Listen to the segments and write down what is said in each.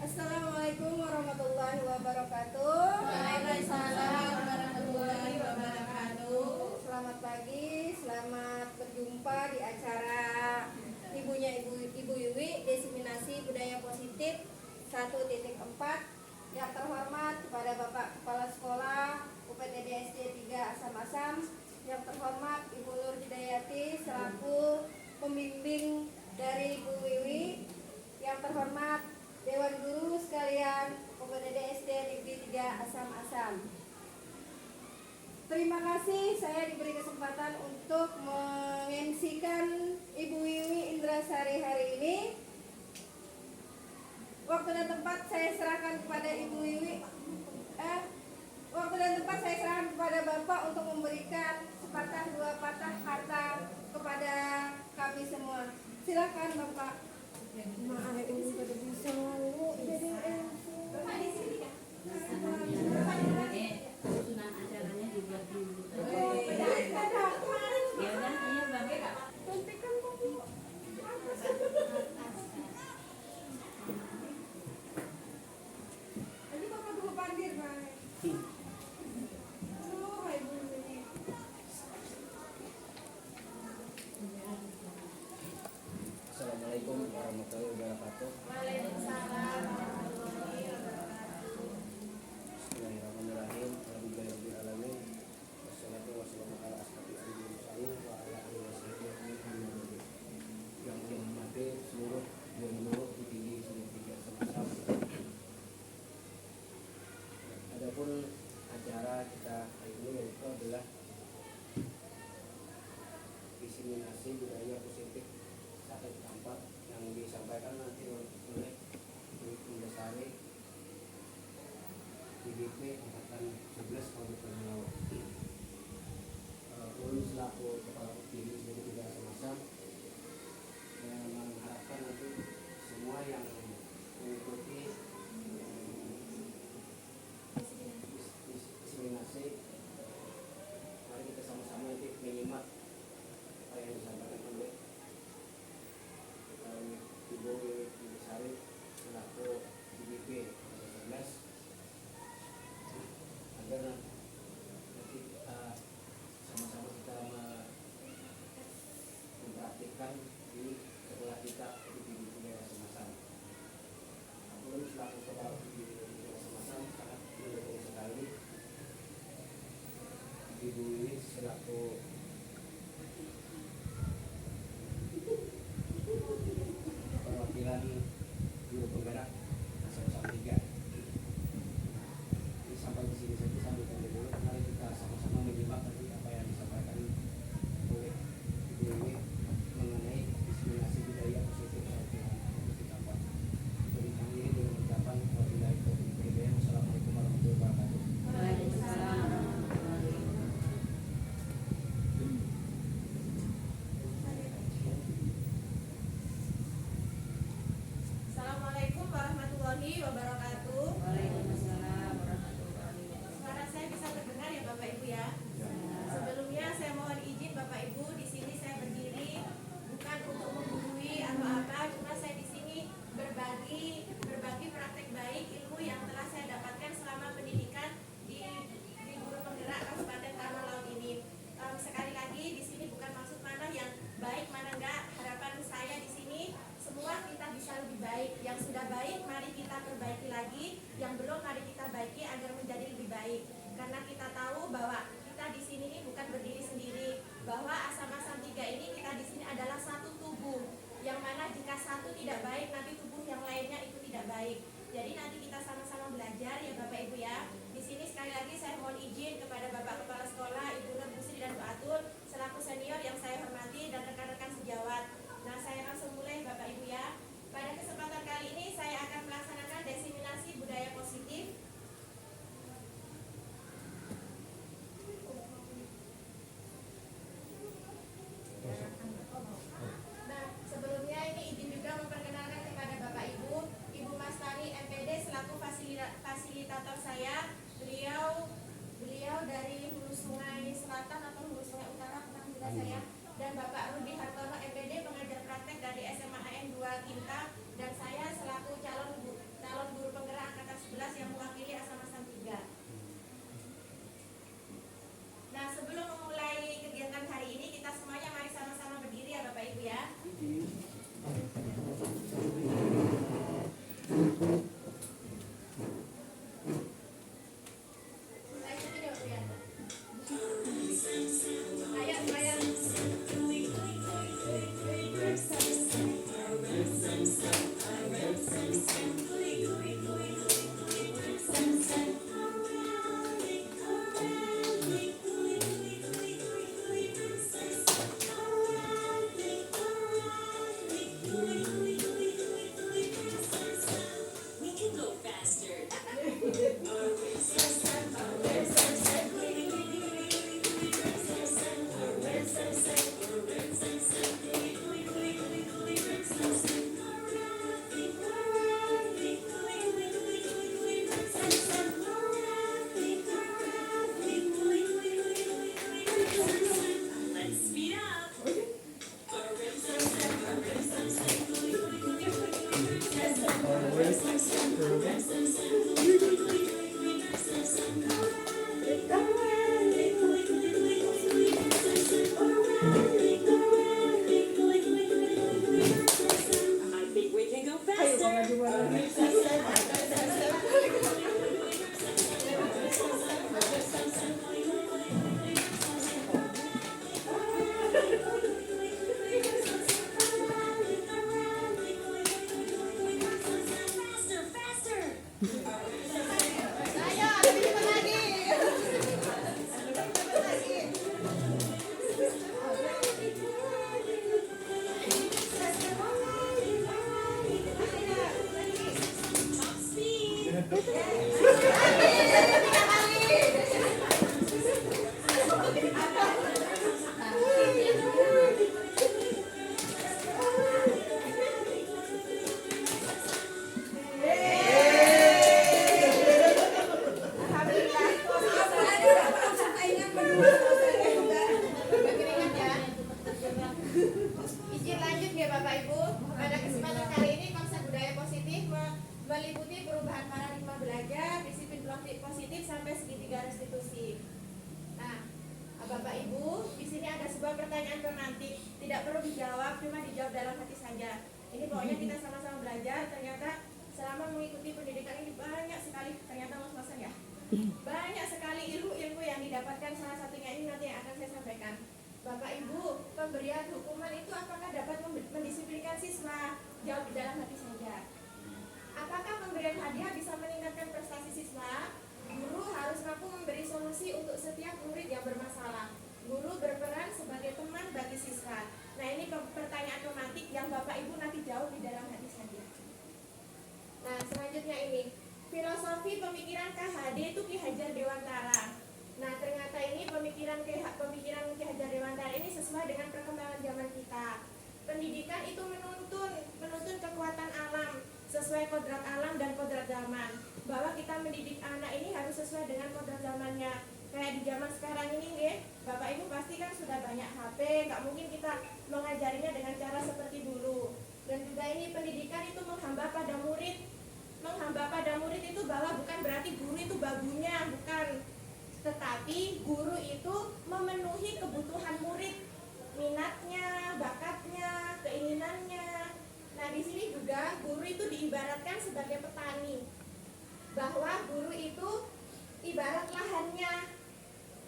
Assalamualaikum warahmatullahi wabarakatuh. Waalaikumsalam warahmatullahi wabarakatuh. Selamat pagi, selamat berjumpa di acara Ibu Yuwi Diseminasi Budaya Positif 1.4. Yang terhormat kepada Bapak Kepala Sekolah UPTD SD 3 Asam-Asam, yang terhormat Ibu Nur Hidayati selaku pembimbing dari Ibu Wiwi, yang terhormat Dewan Guru sekalian UPTD SD Negeri 3 Asam-Asam. Terima kasih saya diberi kesempatan untuk mengemsikan Ibu Wiwi Indrasari hari ini. Waktu dan tempat saya serahkan kepada Ibu Wiwi. Waktu dan tempat saya serahkan kepada Bapak untuk memberikan sepatah dua patah kata kepada kami semua. Silakan Bapak. Maaf ini pada bisa jadi Bapak di sini kan? Susunan acaranya dibuat dulu. Ya udah, ayo Bang. Suntikan Bu. Ini Bapak dulu pandir, Bang. Hai Bu ini. Assalamualaikum warahmatullahi wabarakatuh. Waalaikumsalam warahmatullahi wabarakatuh. Bismillahirrahmanirrahim. Alhamdulillahirabbil alamin. Wassalatu wassalamu ala asyrofil anbiya'i wal mursalin wa ala alihi wasallam. Yang menghormati seluruh guru IPD Sekolah Asam-Asam. Adapun acara kita hari ini yaitu adalah diseminasi budaya positif satu tempat yang disampaikan nanti oleh Indrasari DBP angkatan 11 Kabupaten Laut. Ulun selaku kepala UPD dari 3 Asam-Asam mengharapkan nanti semua yang mengikuti diseminasi, mari kita sama-sama nanti menyimak apa yang disampaikan oleh Ibu Indrasari selaku DBP 11 agar nanti sama-sama kita mempraktikkan di sekolah kita di budaya Asam-Asam. Aku selaku kepala di budaya Asam-Asam sangat mendukung sekali Ibu ini selaku perwakilan guru penggerak Asam-Asam 3. Ini sampai di sini saja sambilkan dulu. Mari kita sama-sama menyimak tadi apa yang disampaikan oleh Ibu ini mengenai diseminasi budaya positif kita buat. Beri kami ini dengan ucapan wabillahi taufiq wal hidayah. Wassalamualaikum warahmatullahi wabarakatuh. Waalaikumsalam warahmatullahi Assalamualaikum warahmatullahi wabarakatuh. Waalaikumsalam warahmatullahi wabarakatuh. Suara saya bisa terdengar ya Bapak Ibu ya. Sebelumnya saya mohon izin Bapak Ibu, di sini saya berdiri bukan untuk menggurui atau apa, cuma saya di sini berbagi praktek baik ilmu yang telah saya dapatkan selama pendidikan di Guru Penggerak Kabupaten Tanah Laut ini. Sekali lagi di sini bukan maksud mana yang baik mana enggak. Harapan saya di sini semua kita bisa lebih baik. Yang sudah baik mari kita perbaiki lagi, yang belum mari kita baiki agar menjadi lebih baik. Karena kita tahu bahwa kita di sini ini bukan berdiri sendiri, bahwa Asam-Asam 3 ini kita di sini adalah satu tubuh. Yang mana jika satu tidak baik, nanti tubuh yang lainnya itu tidak baik. Jadi nanti kita sama-sama belajar ya Bapak Ibu ya. Di sini sekali lagi saya mohon izin kepada Bapak Kepala Sekolah Ibu Nur Busri dan Bu Atul selaku senior yang saya hormati dan rekan-rekan sejawat. Nah, saya langsung mulai Bapak Ibu ya. Pada kesempatan kali ini saya akan melaksanakan diseminasi budaya positif. Nah, sebelumnya ini izin juga memperkenalkan kepada Bapak Ibu, Ibu Mastani MPD selaku fasilitator saya. Beliau dari Hulu Sungai Selatan atau Hulu Sungai Utara, bukan juga saya. Dan Bapak Rudi Hartono I think we can go faster. Faster, faster. Ayo, lebih cepat lagi. Lebih cepat lagi. Top speed. Beringat ya. Izin lanjut ya Bapak Ibu. Pada kesempatan kali ini konsep budaya positif meliputi perubahan paradigma belajar, disiplin positif sampai segitiga restitusi. Nah, Bapak Ibu, di sini ada sebuah pertanyaan romantik. Tidak perlu dijawab, cuma dijawab dalam hati saja. Ini pokoknya kita sama-sama belajar. Ternyata selama mengikuti pendidikan ini banyak sekali, ternyata mas-masan ya. Banyak sekali ilmu-ilmu yang didapatkan, salah satunya ini nanti yang akan saya sampaikan. Bapak Ibu, pemberian hukuman itu apakah dapat mendisiplinkan siswa? Jawab di dalam hati saja. Apakah pemberian hadiah bisa meningkatkan prestasi siswa? Guru harus mampu memberi solusi untuk setiap murid yang bermasalah. Guru berperan sebagai teman bagi siswa. Nah, ini pertanyaan romantik yang Bapak Ibu nanti jawab di dalam hati saja. Nah, selanjutnya ini. Filosofi pemikiran KHD itu Ki Hajar Dewantara. Nah, ternyata ini pemikiran Ki Hajar Dewantara ini sesuai dengan perkembangan zaman kita. Pendidikan itu menuntun kekuatan alam, sesuai kodrat alam dan kodrat zaman. Bahwa kita mendidik anak ini harus sesuai dengan kodrat zamannya. Kayak di zaman sekarang ini ya, Bapak Ibu pasti kan sudah banyak HP, nggak mungkin kita mengajarinya dengan cara seperti dulu. Dan juga ini pendidikan itu menghamba pada murid. Menghamba pada murid itu bahwa bukan berarti guru itu babunya, bukan. Tetapi guru itu memenuhi kebutuhan murid, minatnya, bakatnya, keinginannya. Nah, di sini juga guru itu diibaratkan sebagai petani. Bahwa guru itu ibarat lahannya.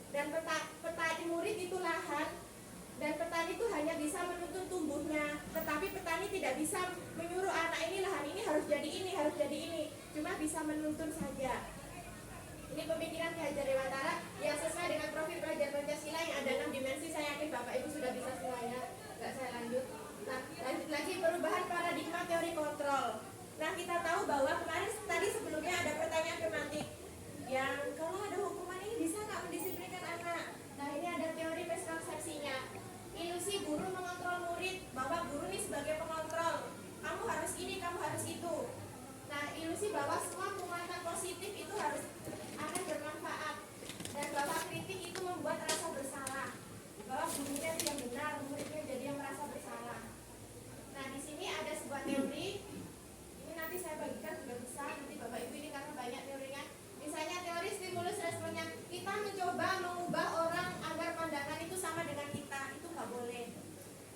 Dan petani murid itu lahan. Dan petani itu hanya bisa menuntun tumbuhnya, tetapi petani tidak bisa menyuruh anak ini lahan ini harus jadi ini, harus jadi ini. Cuma bisa menuntun saja. Ini pemikiran Ki Hajar Dewantara yang sesuai dengan profil pelajar Pancasila yang ada 6 dimensi. Saya yakin Bapak Ibu sudah bisa semuanya. Nggak saya lanjut. Nah, lanjut lagi perubahan paradigma teori kontrol. Nah, kita tahu bahwa kemarin tadi sebelumnya ada pertanyaan romantik yang kalau ada hukuman ini bisa nggak mendisiplinkan anak. Nah, ini ada teori miskonsepsinya. Ilusi guru mengontrol murid, bahwa guru ini sebagai pengontrol. Kamu harus ini, kamu harus itu. Nah, ilusi bahwa semua penguatan positif itu harus akan bermanfaat. Dan bahwa kritik itu membuat rasa bersalah. Bahwa gurunya itu yang benar, muridnya jadi yang merasa bersalah. Nah, di sini ada sebuah teori. Ini nanti saya bagikan juga bisa, nanti Bapak Ibu ini karena banyak teorinya. Misalnya teori stimulus responnya, kita mencoba mengubah orang agar pandangan itu sama dengan kita, itu nggak boleh.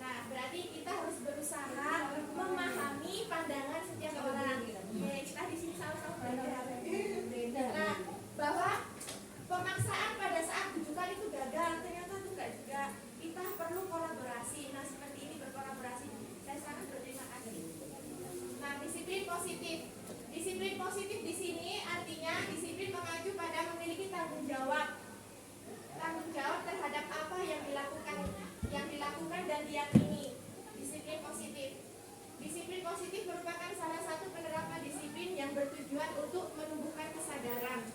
Nah, berarti kita harus berusaha memahami pandangan setiap orang. Kita di sini sama-sama belajar. Nah, bahwa pemaksaan pada saat rujukan itu gagal, ternyata itu nggak juga. Kita perlu kolaborasi. Nah, seperti ini berkolaborasi. Saya sangat berterima kasih. Nah, disiplin positif. Disiplin positif di sini artinya disiplin mengacu pada memiliki tanggung jawab. Tanggung jawab terhadap apa yang dilakukan dan diyakini. Disiplin positif. Disiplin positif merupakan salah satu penerapan disiplin yang bertujuan untuk menumbuhkan kesadaran.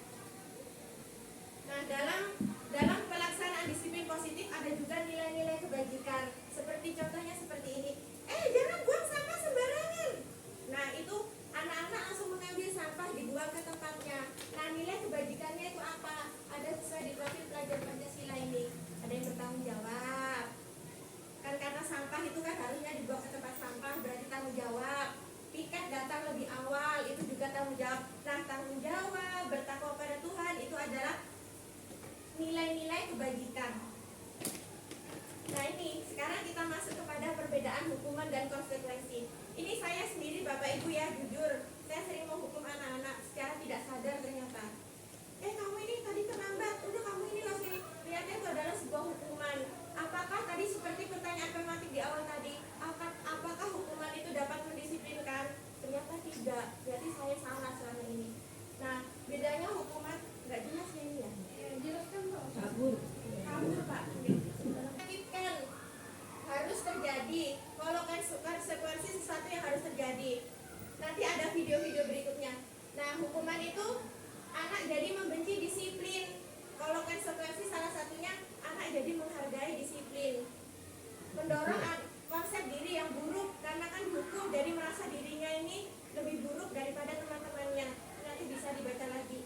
Nah, dalam pelaksanaan disiplin positif ada juga nilai-nilai kebajikan. Seperti contohnya seperti ini. Jangan buang sampah sembarangan. Nah, itu anak-anak langsung mengambil sampah dibuang ke tempatnya. Nah, nilai kebajikannya itu apa? Ada sesuai di profil pelajar Pancasila ini. Ada yang bertanggung jawab. Kan karena sampah itu kan harusnya dibuang ke tempat sampah, berarti tanggung jawab. Piket datang lebih jawab. Nah, tanggung jawab, bertakwa pada Tuhan itu adalah nilai-nilai kebajikan. Nah ini, sekarang kita masuk kepada perbedaan hukuman dan konsekuensi. Ini saya sendiri Bapak Ibu ya, jujur, saya sering menghukum anak-anak secara tidak sadar ternyata. Kamu ini tadi terlambat, udah kamu ini loh sini. Ternyata itu adalah sebuah hukuman. Apakah tadi seperti pertanyaan afirmatif di awal tadi, apakah hukuman itu dapat mendisiplinkan? Ternyata tidak, berarti saya salah selama ini. Nah, bedanya hukuman, nggak jelas ya ini ya? Jelaskan Pak. Kabur. Kabur Pak. Kan harus terjadi. Kalau konsekuensi sesuatu yang harus terjadi. Nanti ada video-video berikutnya. Nah, hukuman itu anak jadi membenci disiplin. Kalau konsekuensi salah satunya anak jadi menghargai disiplin. Mendorong konsep diri yang buruk karena kan dihukum jadi merasa dirinya ini lebih buruk daripada teman-temannya. Nanti bisa dibaca lagi.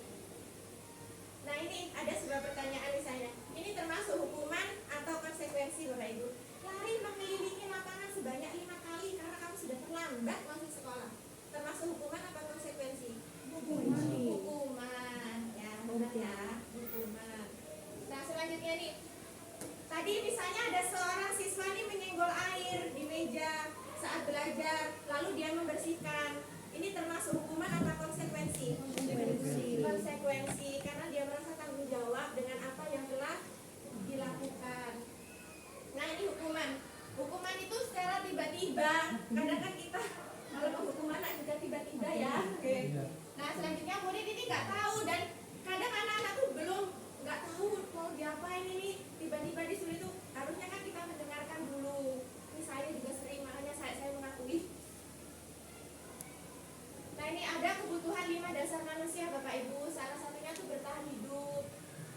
Nah ini ada sebuah pertanyaan misalnya, ini termasuk hukuman atau konsekuensi Bapak Ibu? Lari mengelilingi lapangan sebanyak 5 kali karena kamu sudah terlambat masuk sekolah. Termasuk hukuman atau konsekuensi? Hukuman. Hukuman, ya benar ya, hukuman. Nah selanjutnya nih, tadi misalnya ada seorang siswa nih menyenggol air di meja saat belajar, lalu dia membersihkan. Ini termasuk hukuman atau konsekuensi? Konsekuensi, karena dia merasa tanggung jawab dengan apa yang telah dilakukan. Nah ini hukuman. Hukuman itu secara tiba-tiba. Kadang kan kita kalau menghukum anak juga tiba-tiba ya. Oke. Nah selanjutnya murid ini nggak tahu dan kadang anak-anak tuh belum nggak tahu mau diapain ini. Tiba-tiba disuruh itu. Harusnya kan kita mendengarkan dulu. Ini saya juga sering, makanya saya mengakui. Nah ini ada kebutuhan 5 dasar manusia Bapak Ibu. Salah satunya tuh bertahan hidup,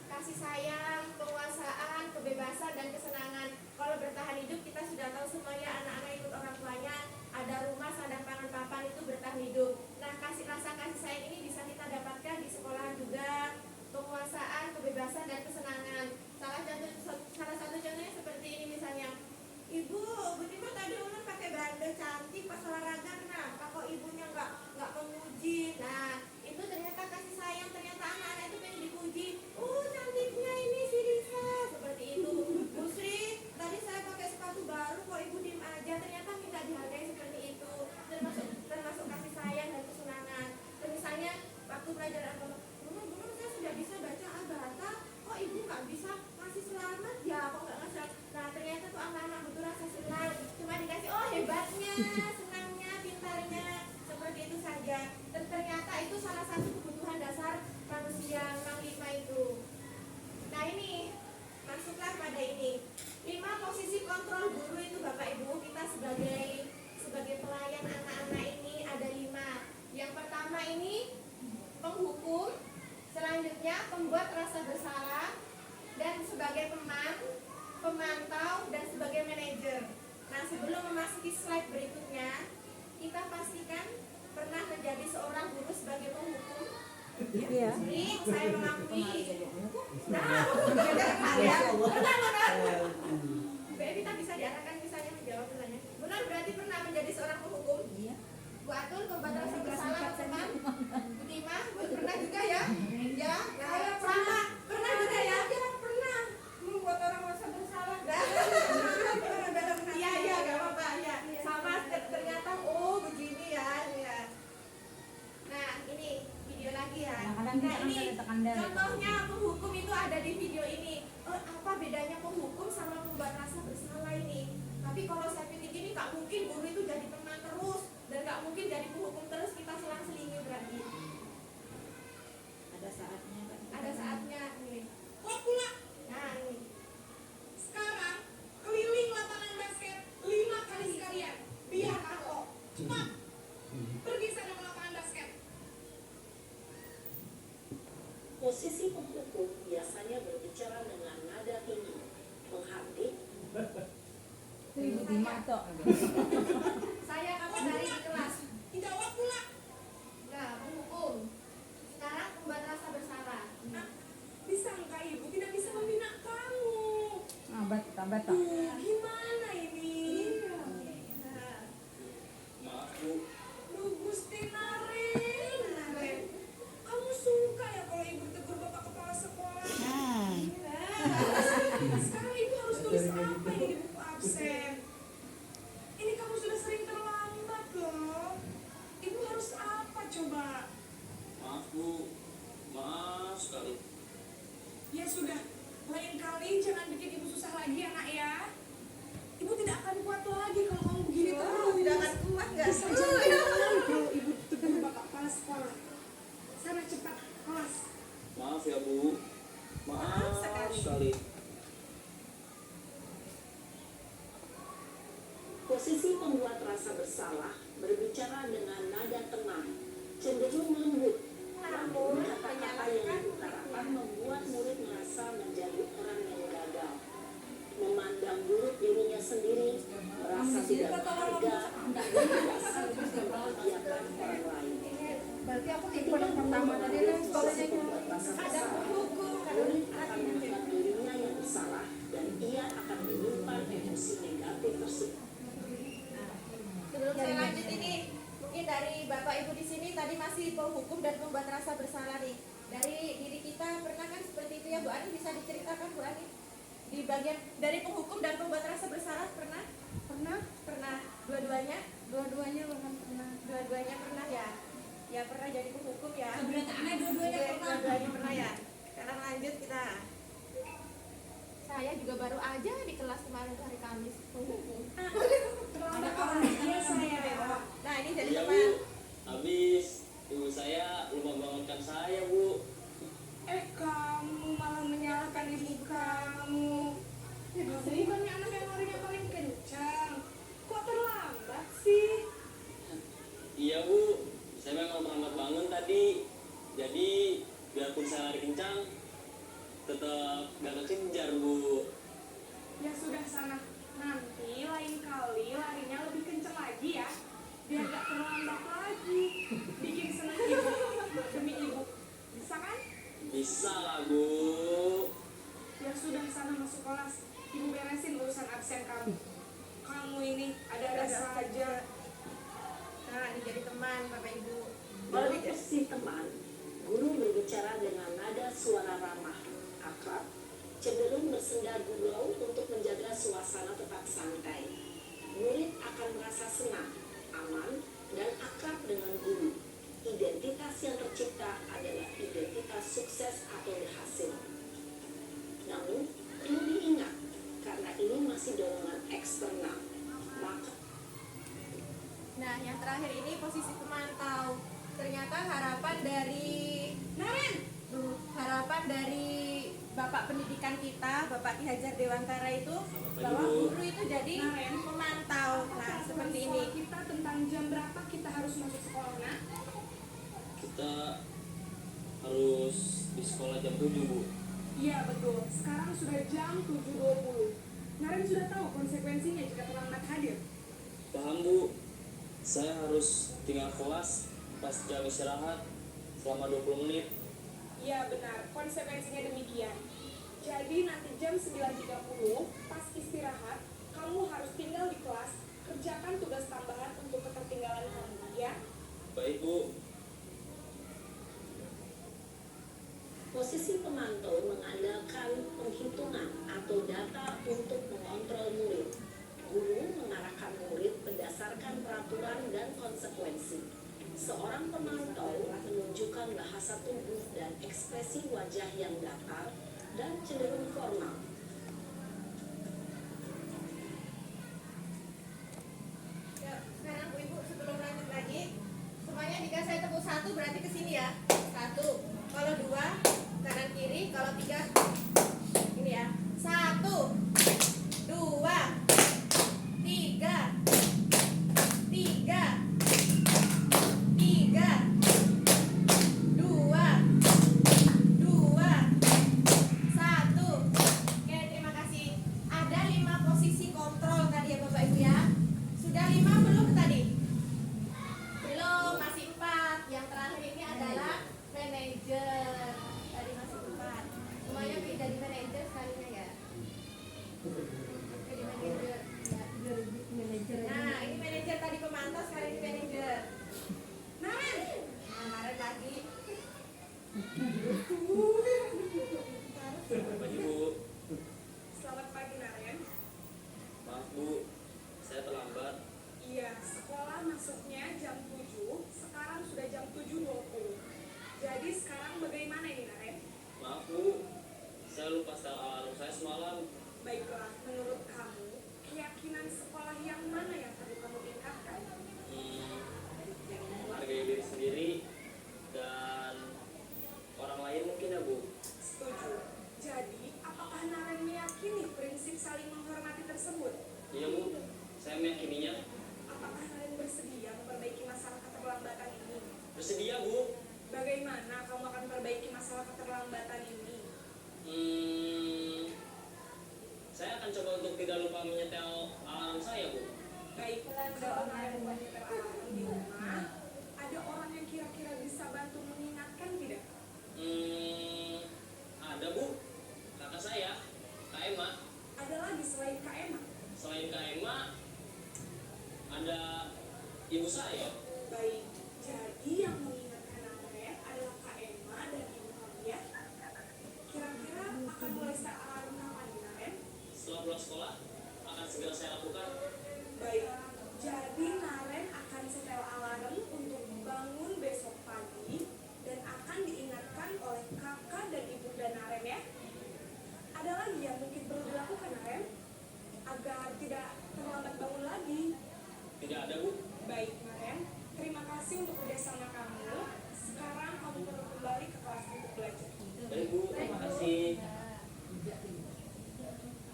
kasih sayang, penguasaan, kebebasan, dan kesenangan. Kalau bertahan hidup kita sudah tahu semuanya, anak-anak ikut orang tuanya, ada rumah, sandang pangan papan, itu bertahan hidup. Nah rasa kasih sayang ini bisa kita dapatkan di sekolahan juga. Penguasaan, kebebasan, dan kesenangan. Salah satu contohnya seperti ini misalnya, Ibu, Bu Tima tadi ulun pakai bandel cantik pas olahraga, kenapa kok ibunya nggak memuji? Nah, itu ternyata kasih sayang, ternyata anak-anak itu pengen dipuji. Cantiknya ini si Lisa, seperti itu. Bu Sri, tadi saya pakai sepatu baru kok ibu diem aja, ternyata minta dihargai seperti itu. Termasuk kasih sayang dan kesenangan. Dan misalnya waktu belajar agama, Guru, saya sudah bisa baca Agatha, kok ibu nggak bisa ngasih selamat ya, kok nggak ngasih. Nah ternyata tuh anak-anak butuh rasa senang, cuma dikasih hebatnya, senangnya, pintarnya, seperti itu saja. Dan ternyata itu salah satu kebutuhan dasar manusia, memang 5 itu. Nah ini masuklah pada ini 5 posisi kontrol guru itu Bapak Ibu. Kita sebagai pelayan anak-anak ini ada 5. Yang pertama ini penghukum, selanjutnya pembuat rasa bersalah, dan sebagai teman, pemantau, dan sebagai manajer. Nah sebelum memasuki slide berikutnya, kita pastikan pernah menjadi seorang guru sebagai penghukum. Iya. Ini saya mengakui. Nah, benar. Kita bisa diarahkan misalnya menjawab pertanyaan. Benar berarti pernah menjadi seorang penghukum? Iya. Bu Atul pembuat rasa bersalah teman. Bu Tima pernah juga ya? Ya. Saya sama. Pernah juga ya? Pernah membuat orang merasa bersalah. Iya, gak apa-apa ya. Sama ternyata begini ya. Nah ini video lagi ya. Nah ini contohnya penghukum itu ada di video ini. Apa bedanya penghukum sama pembuat rasa bersalah ini? Tapi kalau saya pikir gini, gak mungkin guru itu jadi teman terus dan gak mungkin jadi penghukum terus, kita selang-selingi berarti. Ada saatnya kan. Ada saatnya nih. Kok pula? Nah ini. Sekarang keliling lapangan basket 5 kali sekalian. Biar aku cepat pergi sana ke lapangan basket. Posisi penghukum biasanya berbicara dengan nada tinggi, menghardik, Ibu Tima toh. Saya kamu dari di kelas. Jawab pula. Nah penghukum. Sekarang pembuat rasa bersalah. Disangka ibu tidak bisa membina kamu. Tabat. Gimana ini? Nah, Maaf Bu, Lu Gusti Naren. sekolah. Sana cepat kelas. Maaf ya Bu, maaf sekali. sekali. Posisi pembuat rasa bersalah berbicara dengan nada tenang, cenderung lembut. Namun kata-kata yang diutarakan membuat murid merasa menjadi orang yang gagal, memandang buruk dirinya sendiri, merasa tidak berharga, dan tidak sanggup membahagiakan orang lain. Berarti aku tipe yang pertama tadi lah sekolahnya. Pembuat rasa bersalah, murid akan menganggap dirinya yang bersalah dan ia akan menyimpan emosi negatif tersebut. Sebelum saya lanjut ini, mungkin dari Bapak Ibu di sini tadi masih penghukum dan membuat rasa bersalah nih. Dari diri kita pernah kan seperti itu ya Bu Ani, bisa diceritakan Bu Ani? Di bagian dari penghukum dan membuat rasa bersalah pernah? Pernah. Dua-duanya? Dua-duanya bahkan pernah. Dua-duanya pernah ya? Ya pernah jadi penghukum ya? Dua-duanya pernah. Dua-duanya pernah ya? Sekarang lanjut kita. Saya juga baru aja di kelas kemarin hari Kamis penghukum. Terlambat aja saya. Nah ini jadi Iya teman. Bu, habis ibu saya lupa bangunkan saya Bu. Kamu malah menyalahkan ibu kamu. Kamu bukannya anak yang larinya paling kencang. Kok terlambat sih? Iya Bu, saya memang terlambat bangun tadi. Jadi biarpun saya lari kencang, tetap gak kekejar Bu. Ya sudah sana. Nanti lain kali larinya lebih kencang lagi ya. Biar gak terlambat lagi. Bikin senang ibu demi ibu. Bisa kan? Bisa lah Bu. Ya sudah sana masuk kelas. Ibu beresin urusan absen kamu. Kamu ini ada-ada saja. Nah ini jadi teman Bapak Ibu. Dalam posisi teman, guru berbicara dengan nada suara ramah, akrab, cenderung bersenda gurau untuk menjaga suasana tetap santai. Murid akan merasa senang, aman, dan akrab dengan guru. Identitas yang tercipta adalah identitas sukses atau berhasil. Namun, perlu diingat, karena ini masih dorongan eksternal, maka Nah yang terakhir ini posisi pemantau. Ternyata harapan dari Bapak Pendidikan kita, Bapak Ki Hajar Dewantara itu, bahwa guru itu jadi pemantau. Nah seperti ini. Kita tentang jam berapa kita harus masuk sekolah, nak? Kita harus di sekolah jam 7 Bu. Iya betul. Sekarang sudah jam 7.20. Naren sudah tahu konsekuensinya jika terlambat hadir. Paham Bu, saya harus tinggal kelas pas jam istirahat selama 20 menit. Iya benar, konsekuensinya demikian. Jadi nanti jam 9.30 pas istirahat, kamu harus tinggal di kelas, kerjakan tugas tambahan untuk ketertinggalan kamu, ya? Baik Bu. posisi pemantau mengandalkan penghitungan atau data untuk mengontrol murid. Guru mengarahkan murid berdasarkan peraturan dan konsekuensi. Seorang pemantau menunjukkan bahasa tubuh dan ekspresi wajah yang datar dan cenderung formal. Ya, sekarang Bu Ibu sebelum lanjut lagi, semuanya jika saya tepuk 1 berarti ke sini ya. 1. Kalau 2 kanan kiri, kalau 3 ini ya. 1 2 3 Oke, terima kasih. Ada 5 posisi kontrol tadi ya Bapak Ibu ya. Sudah 5 belum tadi? Belum, masih 4. Yang terakhir ini adalah manajer. Tadi masih 4. Semuanya jadi manajer sekalinya ya. Jadi manajer. Ya. Nah, ini manajer tadi pemantau, sekarang ini manajer. Naren. Nah, Naren lagi. Pagi Bu. Selamat pagi, Naren. Maaf Bu, saya terlambat. Iya, sekolah masuknya jam 7, sekarang sudah jam 7.20. Jadi sekarang bagaimana ini, Naren? Maaf Bu, saya lupa setel alarm saya semalam. Baiklah, menurut kamu, keyakinan sekolah yang mana yang perlu kamu tingkatkan? Hargai diri sendiri Bagaimana kamu akan perbaiki masalah keterlambatan ini? Saya akan coba untuk tidak lupa menyetel alarm saya, Bu. Baik, kalau kalian buat nyetel alarm di rumah, ada orang yang kira-kira bisa bantu mengingatkan tidak? Ada, Bu. Kakak saya, Kak Emma. Ada lagi selain Kak Emma? Selain Kak Emma, ada ibu saya. Baik, jadi yang mengingatkan Naren adalah Kak Emma dan ibu kamu ya. Kira-kira akan mulai set alarm kapan nih, Naren? Setelah pulang sekolah, akan segera saya lakukan. Baik, jadi Naren akan setel alarm untuk bangun besok pagi dan akan diingatkan oleh kakak dan ibunda Naren ya. Ada lagi yang mungkin perlu dilakukan Naren agar tidak terlambat bangun lagi? Tidak ada, Bu. Baik Naren, terima kasih untuk kerjasama kamu. Sekarang kamu perlu kembali ke kelas untuk belajar. Baik, Bu. Terima kasih.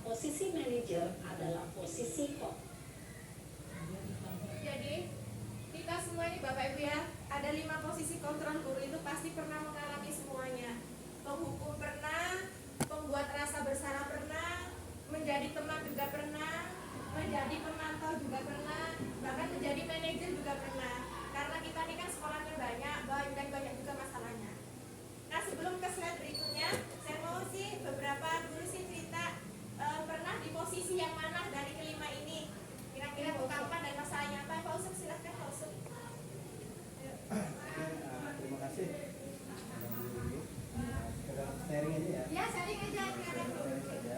Posisi manajer adalah posisi kok. Jadi kita semua ini Bapak Ibu ya, ada 5 posisi kontrol guru itu pasti pernah mengalami semuanya. Penghukum pernah, pembuat rasa bersalah pernah, menjadi teman juga pernah, menjadi pemantau juga pernah, bahkan menjadi manajer juga pernah. Karena kita ini kan sekolahnya banyak dan banyak juga masalahnya. Nah sebelum ke slide berikutnya, saya mau sih beberapa guru sih cerita pernah di posisi yang mana dari kelima ini. Kira-kira kapan dan masalahnya apa? Pak Usep silahkan Pak Usep. Terima kasih. Sekedar sharing aja ya. Ya sharing aja. Sharing saja.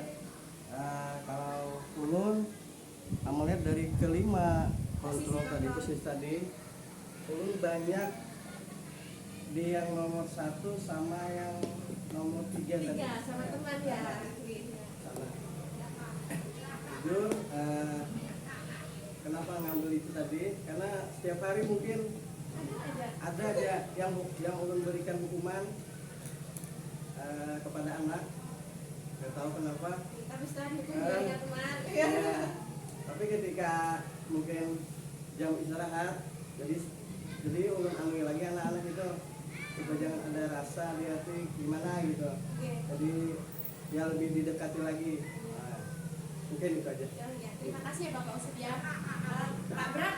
Kalau ulun, melihat dari kelima kontrol tadi, posisi tadi, ulun banyak di yang nomor 1 sama yang nomor 3 tadi. 3 sama teman ya. Sama. Jujur, kenapa ngambil itu tadi? Karena setiap hari mungkin ada aja yang ulun berikan hukuman kepada anak. Gak tahu kenapa. Tapi setelah hukum banyak teman. Ya, tapi ketika mungkin jam istirahat, jadi ulun ambil lagi anak-anak itu supaya jangan ada rasa di hati gimana gitu. Jadi ya lebih didekati lagi. Nah, mungkin itu aja. Ya, terima kasih ya Bapak Usep ya. Pak Bram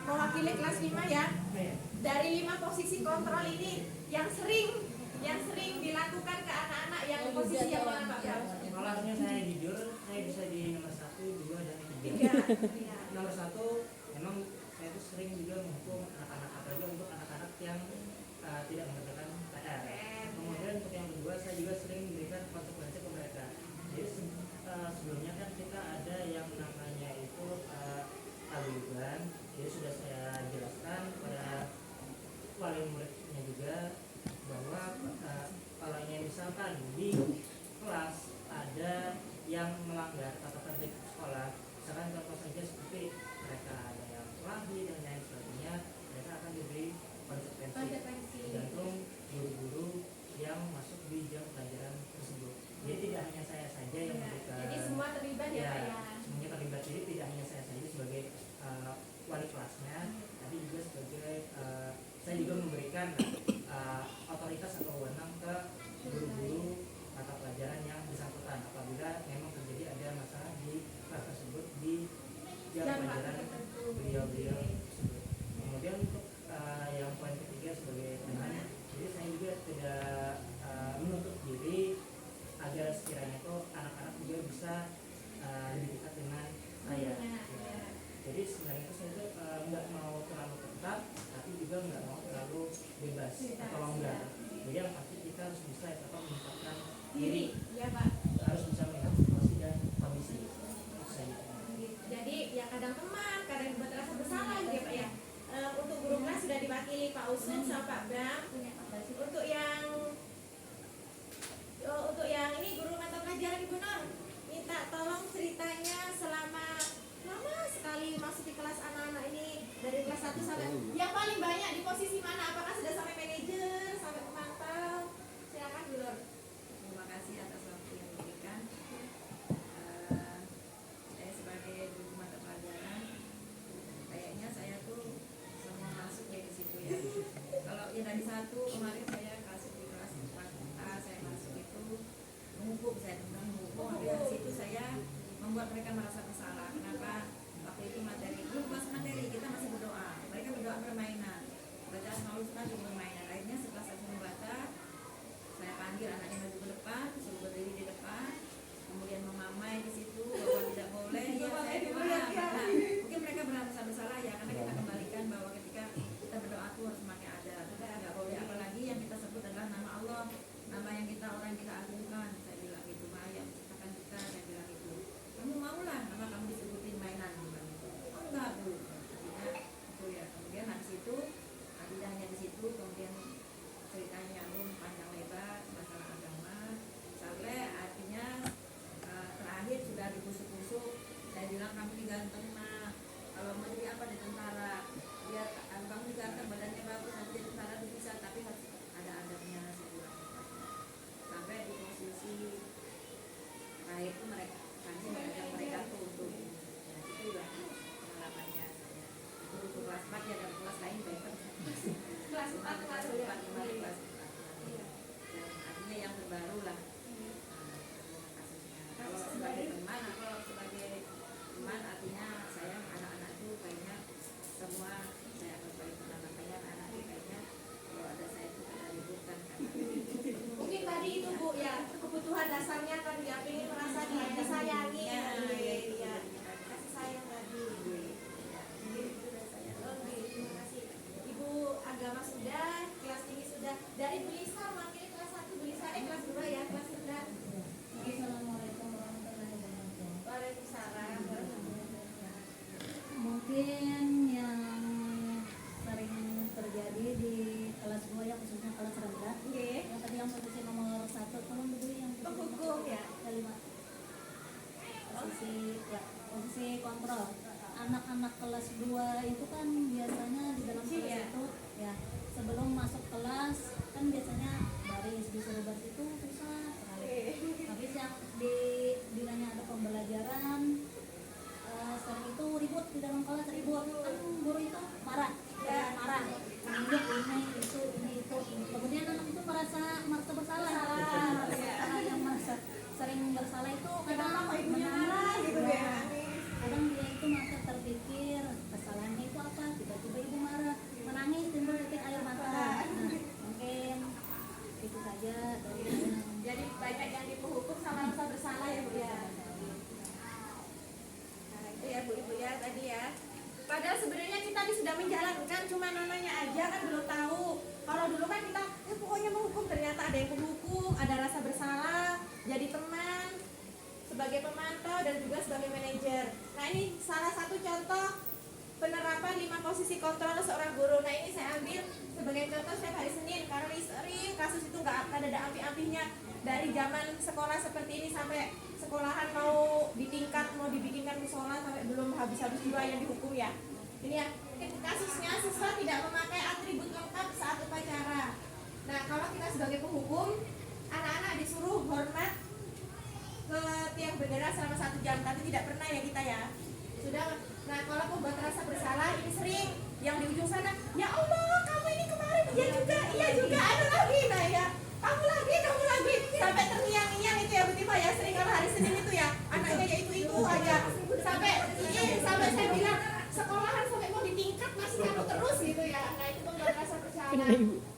mewakili kelas 5 ya. Dari 5 posisi kontrol ini yang sering dilakukan ke anak-anak yang posisi yang mana Pak Bram? Kalau harusnya saya jujur, saya bisa di nomor 1, 2, dan 3. Nomor 1, memang saya itu sering juga menghukum anak-anak, apalagi untuk anak-anak yang tidak mengerjakan PR. Kemudian untuk yang kedua, saya juga sering memberikan konsekuensi ke mereka. Jadi sebelumnya kan kita ada yang namanya itu paguyuban. Jadi sudah saya jelaskan pada wali muridnya juga bahwa kalau ini misalkan di kelas ada yang melanggar tata tertib sekolah, misalkan contoh saja seperti mereka ada yang kelahi dan lain sebagainya, mereka akan diberi konsekuensi tergantung guru-guru yang masuk di jam pelajaran tersebut. Jadi tidak hanya saya saja yang memberikan. Jadi semua terlibat ya Pak ya. Semuanya terlibat. Jadi tidak hanya saya saja sebagai wali kelasnya, tapi juga sebagai saya juga memberikan otoritas atau wewenang ke guru-guru mata pelajaran yang bersangkutan apabila memang terjadi ada masalah di kelas tersebut di jam pelajaran beliau-beliau tersebut. Kemudian untuk yang poin ketiga sebagai teman, jadi saya juga tidak menutup diri agar sekiranya itu anak-anak juga bisa lebih dekat dengan saya. Jadi sebenarnya itu saya tuh nggak mau terlalu ketat, tapi juga nggak mau terlalu bebas atau longgar. Jadi yang pasti kita harus bisa tetap menempatkan diri, ya Pak. harus bisa melihat situasi dan kondisi. Jadi ya kadang teman, kadang buat rasa bersalah gitu ya Pak ya. Untuk guru kelas sudah diwakili Pak Usep sama Pak Bram. Untuk yang ini guru mata pelajaran Ibu Nur, minta tolong ceritanya selama lama sekali masuk di kelas anak-anak ini dari kelas 1 sampai yang paling banyak di posisi mana? Apakah sudah sampai manajer, sampai pemantau? Silakan Bu Nur. Terima kasih atas waktu yang diberikan. Saya sebagai guru mata pelajaran, kayaknya saya tuh semua masuk ya di situ ya. Kalau kemarin saya kasih di kelas 4A, saya masuk itu menghukum, saya tentang menghukum. Dari situ saya membuat mereka merasa bersalah. Kenapa? Waktu itu materi, belum kelas materi, kita masih berdoa. Mereka berdoa permainan, baca Asmaul Husna di permainan. Akhirnya setelah saya suruh baca, saya panggil anaknya maju ke depan, suruh berdiri di depan, kemudian memamai di situ bahwa tidak boleh. Ya saya doa. Nah, mungkin mereka merasa bersalah ya, karena kita kembalikan bahwa ketika kita berdoa itu harus memakai adat. Kita nggak boleh, apalagi yang kita sebut adalah nama Allah, nama yang kita orang yang kita agungkan. Saya bilang itu, Maha yang menciptakan kita, saya bilang itu. Kamu maulah nama kamu disebutin mainan, bilang itu. Oh enggak Bu. Artinya itu ya. Kemudian habis itu, adidahnya di situ, kemudian ceritanya nyambung panjang lebar masalah agama, sampai artinya terakhir sudah dibusuk-busuk. Saya bilang kamu diganteng nak, kalau mau jadi apa di tentara, biar kamu diganteng badannya bagus, nanti jadi tentara itu bisa, tapi harus ada adabnya. Saya bilang sampai di posisi terakhir itu mereka nanti mengajak mereka tuh untuk ya, itu lah pengalamannya saya. Itu untuk kelas 4 ya, dan kelas lain baik Kelas 4 kelas 4. kemarin kelas 4 dan artinya yang terbaru lah kasusnya. Kalau sebagai teman, kalau sebagai teman artinya saya anak-anak itu kayaknya semua saya akan balik teman, makanya anak-anak itu kayaknya kalau ada saya itu ada ributkan karena Mungkin tadi itu Bu ya, kebutuhan dasarnya kan dia pengen merasa disayangi ya. Iya. Kasih sayang tadi. Oke, terima kasih. Ibu agama sudah, kelas tinggi sudah. Dari Bu Lisa mewakili kelas 1, Bu Lisa kelas 2 ya, kelas rendah. Assalamualaikum warahmatullahi wabarakatuh. Waalaikumsalam warahmatullahi wabarakatuh. Mungkin yang sering terjadi di kelas 2 ya, khususnya kelas rendah. Oke. Yang tadi yang posisi nomor 1, tolong dulu yang Penghukum ya. kelima. Posisi kontrol. Anak-anak kelas 2 itu kan biasanya di dalam Kecil kelas ya? itu ya, sebelum masuk kelas kan biasanya baris, disuruh baris itu susah sekali. Habis yang bilangnya ada pembelajaran, sering itu ribut di dalam kelas, ribut kan guru itu marah, marah, ini itu. Kemudian anak itu merasa bersalah. Yang merasa sering bersalah itu Kenapa kok ibunya marah gitu ya? Kadang dia itu merasa terpikir kesalahannya itu apa, tiba-tiba ibu marah, menangis, timbul titik air mata. Nah, mungkin itu saja dari yang Jadi banyak yang dihukum sama rasa bersalah ya Bu ya. Nah, itu ya Bu-ibu ya tadi ya. Padahal sebenarnya kita tadi sudah menjalankan, cuma namanya aja kan belum tahu. Kalau dulu kan kita pokoknya menghukum, ternyata ada yang menghukum, ada rasa bersalah, jadi teman, sebagai pemantau dan juga sebagai manajer. Nah ini salah satu contoh penerapan 5 posisi kontrol seorang guru. Nah ini saya ambil sebagai contoh setiap hari Senin karena ini sering kasus itu nggak ada api-apinya dari zaman sekolah seperti ini sampai sekolahan mau ditingkat, mau dibikinkan musola sampai belum habis-habis juga yang dihukum ya. Ini ya kasusnya siswa tidak memakai atribut lengkap saat upacara. Nah kalau kita sebagai penghukum, anak-anak disuruh hormat ke tiang bendera selama 1 jam, tapi tidak pernah ya kita ya. Sudah. Nah kalau membuat rasa bersalah ini sering yang di ujung sana, ya Allah kamu ini kemarin iya juga ada lagi, nah ya kamu lagi sampai terngiang-ngiang itu ya Butima ya, sering kalau hari Senin itu ya anaknya ya itu aja sampai saya bilang sekolahan sampai mau ditingkat masih kamu terus gitu ya. Nah itu membuat rasa bersalah. Nah juga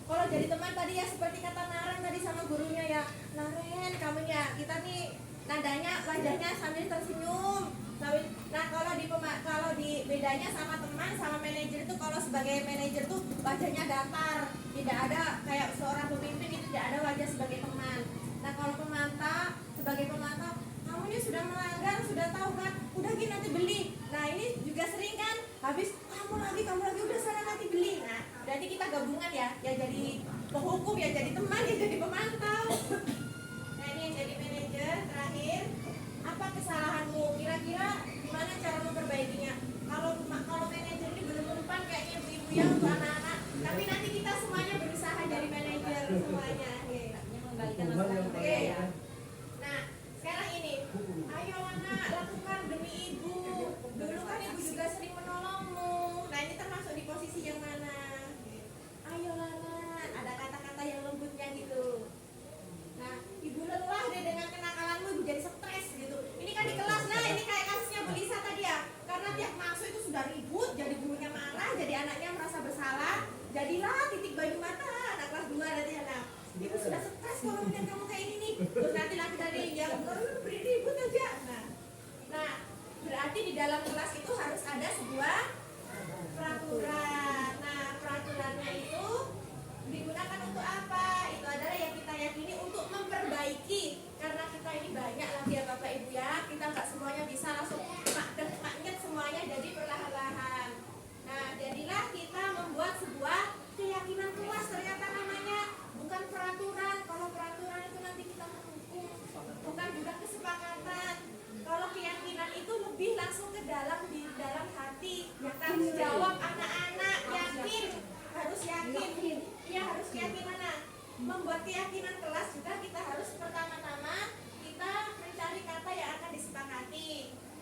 kalau jadi teman tadi ya seperti kata Naren tadi sama gurunya ya, Naren kamu ya kita nih nadanya wajahnya sambil tersenyum. Nah kalau di bedanya sama teman sama manajer itu, kalau sebagai manajer tuh wajahnya datar, tidak ada kayak seorang pemimpin itu tidak ada wajah sebagai teman. Nah kalau sebagai pemantau kamu ini sudah melanggar, sudah tahu kan, udah gini nanti beli. Nah ini juga sering kan, habis kamu lagi udah sana nanti beli. Nah berarti kita gabungan ya jadi penghukum ya jadi teman ya jadi pemantau. Nah ini yang jadi manajer terakhir, apa kesalahanmu, kira-kira gimana cara memperbaikinya? Kalau manajer ini belum mempan kayaknya ibu-ibu ya untuk anak-anak, tapi nanti kita semuanya berusaha jadi manajer semuanya. membalikan masukan ya. Nah sekarang ini, ayo anak lakukan demi ibu. Dulu kan ibu juga sering menolongmu. Nah ini termasuk di posisi yang mana? sudah stres kalau melihat kamu kayak ini nih. Terus nanti lagi dari yang beri ribut aja. Nah, berarti di dalam kelas itu harus ada sebuah peraturan. Nah, peraturannya itu digunakan untuk apa? Itu adalah yang kita yakini untuk memperbaiki. Karena kita ini banyak lagi ya Bapak Ibu ya. Kita nggak semuanya bisa langsung maknyet semuanya, jadi perlahan-lahan. Nah, jadilah kita membuat sebuah keyakinan kelas. Ternyata namanya bukan peraturan. Kalau peraturan itu nanti kita menghukum, bukan juga kesepakatan. Kalau keyakinan itu lebih langsung ke dalam, di dalam hati. Tanggung jawab anak-anak, yakin, harus yakin. Iya, harus keyakinan. Nah, membuat keyakinan kelas juga kita harus pertama-tama kita mencari kata yang akan disepakati.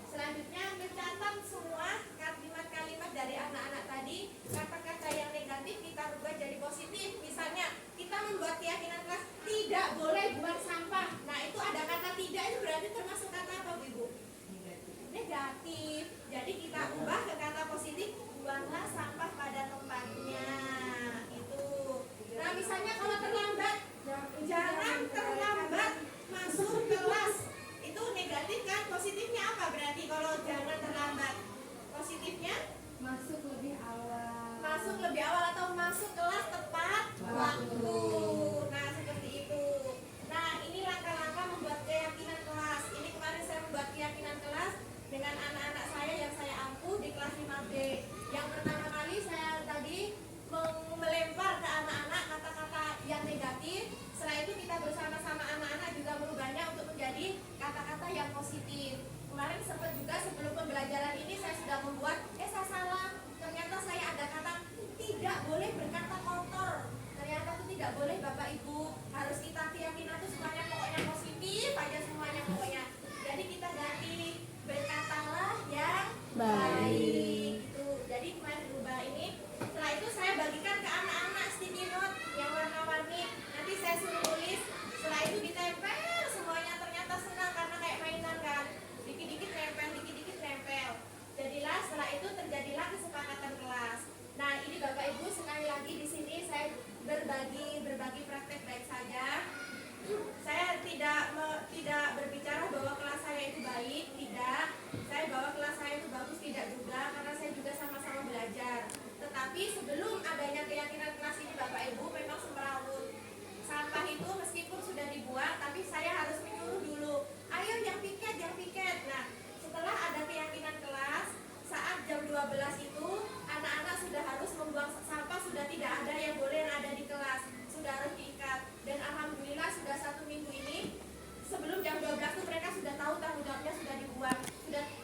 Selanjutnya mencatat semua kalimat-kalimat dari anak-anak tadi. Kata-kata yang negatif kita rubah jadi positif. Misalnya kita membuat keyakinan kelas tidak boleh buang sampah. Nah, itu ada kata tidak, itu berarti termasuk kata apa Bu Ibu? Negatif. Jadi kita ubah ke kata positif, buanglah sampah pada tempatnya. Itu. Nah, misalnya kalau terlambat, jangan terlambat masuk kelas. Itu negatif kan? Positifnya apa berarti kalau jangan terlambat? Positifnya Masuk lebih awal. masuk lebih awal atau masuk kelas tepat waktu. Nah, seperti itu. Nah, ini langkah-langkah membuat keyakinan kelas. Ini kemarin saya membuat keyakinan kelas dengan anak-anak saya yang saya ampuh di kelas 5B. Yang pertama kali saya tadi melempar ke anak-anak kata-kata yang negatif. Setelah itu kita bersama-sama anak-anak juga merubahnya untuk menjadi kata-kata yang positif. Kemarin sempat juga sebelum pembelajaran ini saya sudah membuat, saya salah. Ternyata saya ada kata tidak boleh berkata kotor. Ternyata itu tidak boleh Bapak Ibu. Harus kita keyakinan itu semuanya pokoknya positif aja semuanya pokoknya. Jadi kita ganti berkatalah yang baik. Itu. Jadi kemarin berubah ini. Setelah itu saya bagikan ke anak-anak sticky note yang warna-warni. Nanti saya suruh tulis. Setelah itu ditempel semuanya. Ternyata senang karena kayak mainan kan. Dikit-dikit nempel, dikit-dikit nempel. Jadilah setelah itu terjadilah kesepakatan kelas. Nah, ini Bapak Ibu sekali lagi di sini saya berbagi praktek baik saja. Saya tidak berbicara bahwa kelas saya itu baik, tidak. Saya bahwa kelas saya itu bagus, tidak juga, karena saya juga sama-sama belajar. Tetapi sebelum adanya keyakinan kelas ini Bapak Ibu memang semrawut. Sampah itu meskipun sudah dibuang, tapi saya harus menyuruh dulu. Ayo yang piket, yang piket. Nah, setelah ada keyakinan kelas, saat jam 12 itu anak-anak sudah harus membuang sampah, sudah tidak ada yang boleh yang ada di kelas, sudah harus diikat. Dan alhamdulillah sudah 1 minggu ini sebelum jam 12 itu mereka sudah tahu tanggung jawabnya sudah dibuang,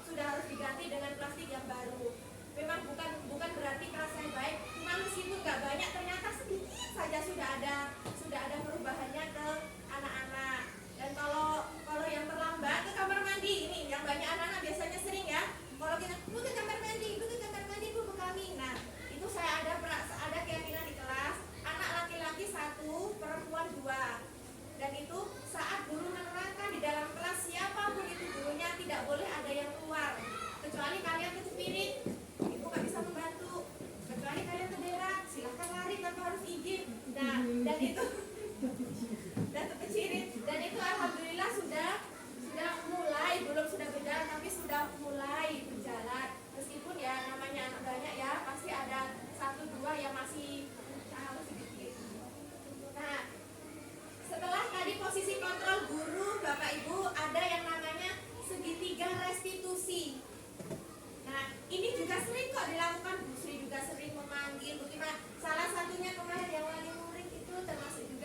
sudah harus diganti dengan plastik yang baru. Memang bukan berarti kelas saya baik, cuma meskipun nggak banyak ternyata sedikit saja sudah ada perubahannya ke anak-anak. Dan kalau yang terlambat ke kamar mandi ini yang banyak anak-anak biasanya sering ya. Kalau kita bu ke kamar mandi bu ke kami. Nah, itu saya ada keyakinan di kelas, anak laki-laki 1, perempuan 2. Dan itu saat guru menerangkan di dalam kelas siapapun itu gurunya tidak boleh ada yang keluar. Kecuali kalian kecepirit, ibu nggak bisa membantu. Kecuali kalian kederat, silahkan lari tanpa harus izin. Nah, dan itu dan kecirit. Dan itu alhamdulillah sudah mulai, belum sudah berjalan tapi sudah mulai berjalan. Meskipun ya namanya anak banyak ya, pasti ada 1-2 yang masih sedikit. Nah, setelah tadi posisi kontrol guru Bapak Ibu, ada yang namanya segitiga restitusi. Nah, ini juga sering kok dilakukan. Bu Sri juga sering memanggil. Salah satunya kemarin yang wali murid itu termasuk juga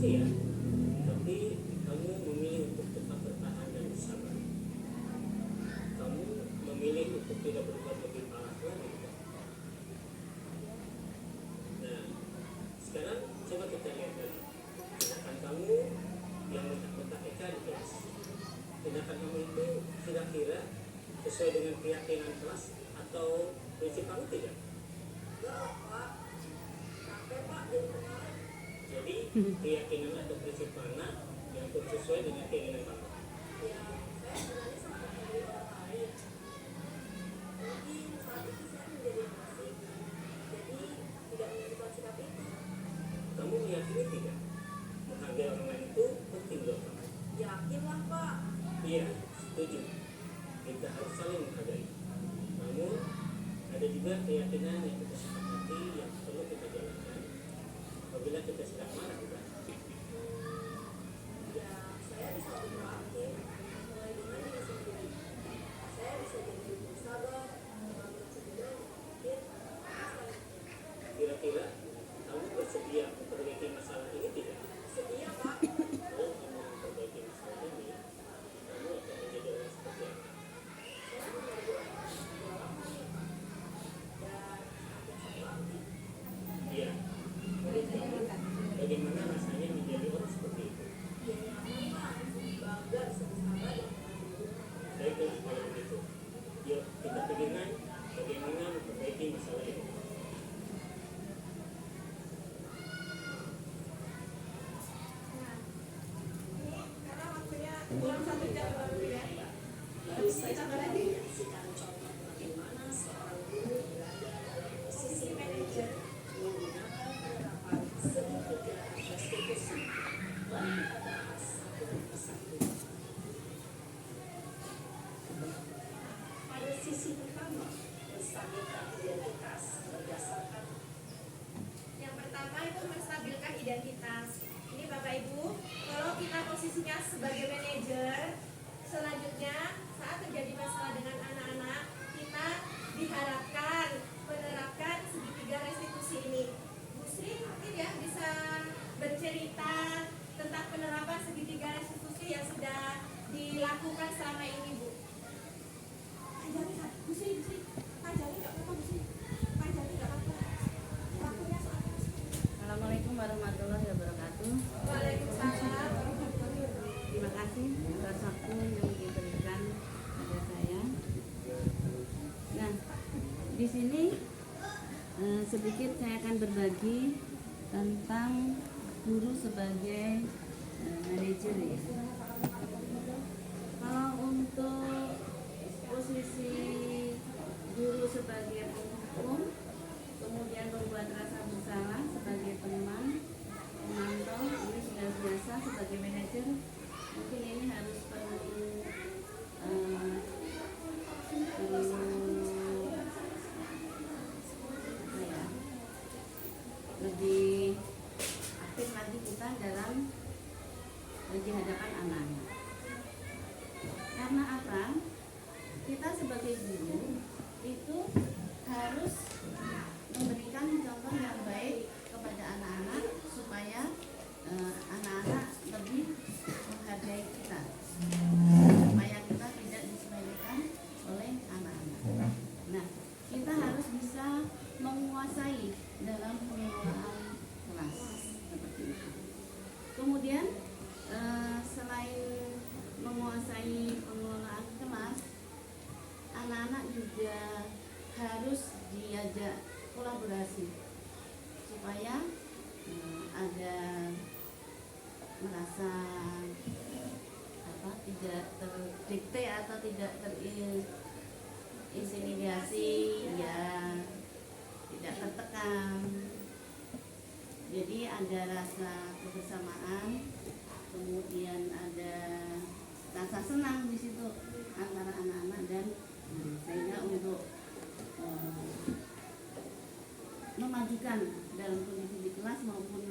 pasti ya, tapi kamu memilih untuk tetap bertahan dan bersabar. Kamu memilih untuk tidak berbuat lebih parah lagi. Nah, sekarang coba kita lihat lagi tindakan kamu yang mentak-mentak Eka di kelas. Tindakan kamu itu kira-kira sesuai dengan keyakinan kelas atau prinsip kamu tidak? Jadi keyakinan atau prinsip mana yang sesuai dengan keinginan kamu? Kamu meyakini tidak? Menghargai orang lain itu penting buat kamu? Yakinlah Pak. Iya, setuju. Kita harus saling menghargai. Namun ada juga keyakinan yang kita sepakati yang perlu kita jalankan apabila kita sedang marah, bukan? Ya, saya bisa berproaktif mulai dengan diri sendiri. Saya bisa jadi lebih sabar, mengambil sebuah mungkin. Kira-kira kamu bersedia memperbaiki masalah ini tidak? Setia Pak. Kalau kamu memperbaiki masalah ini, kamu akan menjadi orang seperti apa? Saya menjadi orang yang berani dan akan satu aktif. Iya. Menurut kamu, bagaimana rasanya menjadi orang seperti itu? Ya, nyaman Pak. Bangga bisa bersahabat dengan guru. Baiklah kalau begitu. Yuk kita pikirkan bagaimana memperbaiki masalah ini. Nah, ini karena waktunya kurang 1 jam baru ya. Baru saja kita menyaksikan contoh bagaimana seorang guru berada dalam posisi manajer menggunakan penerapan segitiga restitusi. Mari kita bahas satu persatu. Pada sisi pertama, menstabilkan identitas berdasarkan Yang pertama itu menstabilkan identitas. Ini Bapak Ibu, kalau kita posisinya sebagai manajer, selanjutnya saat terjadi masalah dengan anak-anak, kita diharapkan menerapkan segitiga restitusi ini. Bu Sri mungkin ya bisa bercerita tentang penerapan segitiga restitusi yang sudah dilakukan selama ini, Bu. Panjangin, Kak. Bu Sri, panjangin nggak apa-apa, Bu Sri. Panjangin nggak apa-apa. Waktunya soalnya. Assalamualaikum warahmatullahi wabarakatuh. Waalaikumsalam. Terima kasih atas waktu yang diberikan pada saya. Nah, di sini sedikit saya akan berbagi tentang guru sebagai manajer ya. Kalau untuk posisi guru sebagai penghukum, kemudian membuat rasa bersalah sebagai teman, memantau, ini sudah biasa sebagai manajer. Mungkin ini harus perlu lebih aktif lagi kita dalam di hadapan anak-anak. Karena apa? Kita sebagai guru itu harus memberikan contoh yang baik kepada anak-anak supaya anak-anak lebih menghargai kita, supaya kita tidak disepelekan oleh anak-anak. Nah, kita harus bisa menguasai dalam pengelolaan kelas seperti itu. Kemudian selain menguasai pengelolaan kelas, anak-anak juga harus diajak kolaborasi supaya ada merasa tidak terdikte atau tidak terintimidasi, ya tidak tertekan. Jadi ada rasa kebersamaan, kemudian ada rasa senang di situ antara anak-anak dan sehingga untuk memajukan dalam kondisi di kelas maupun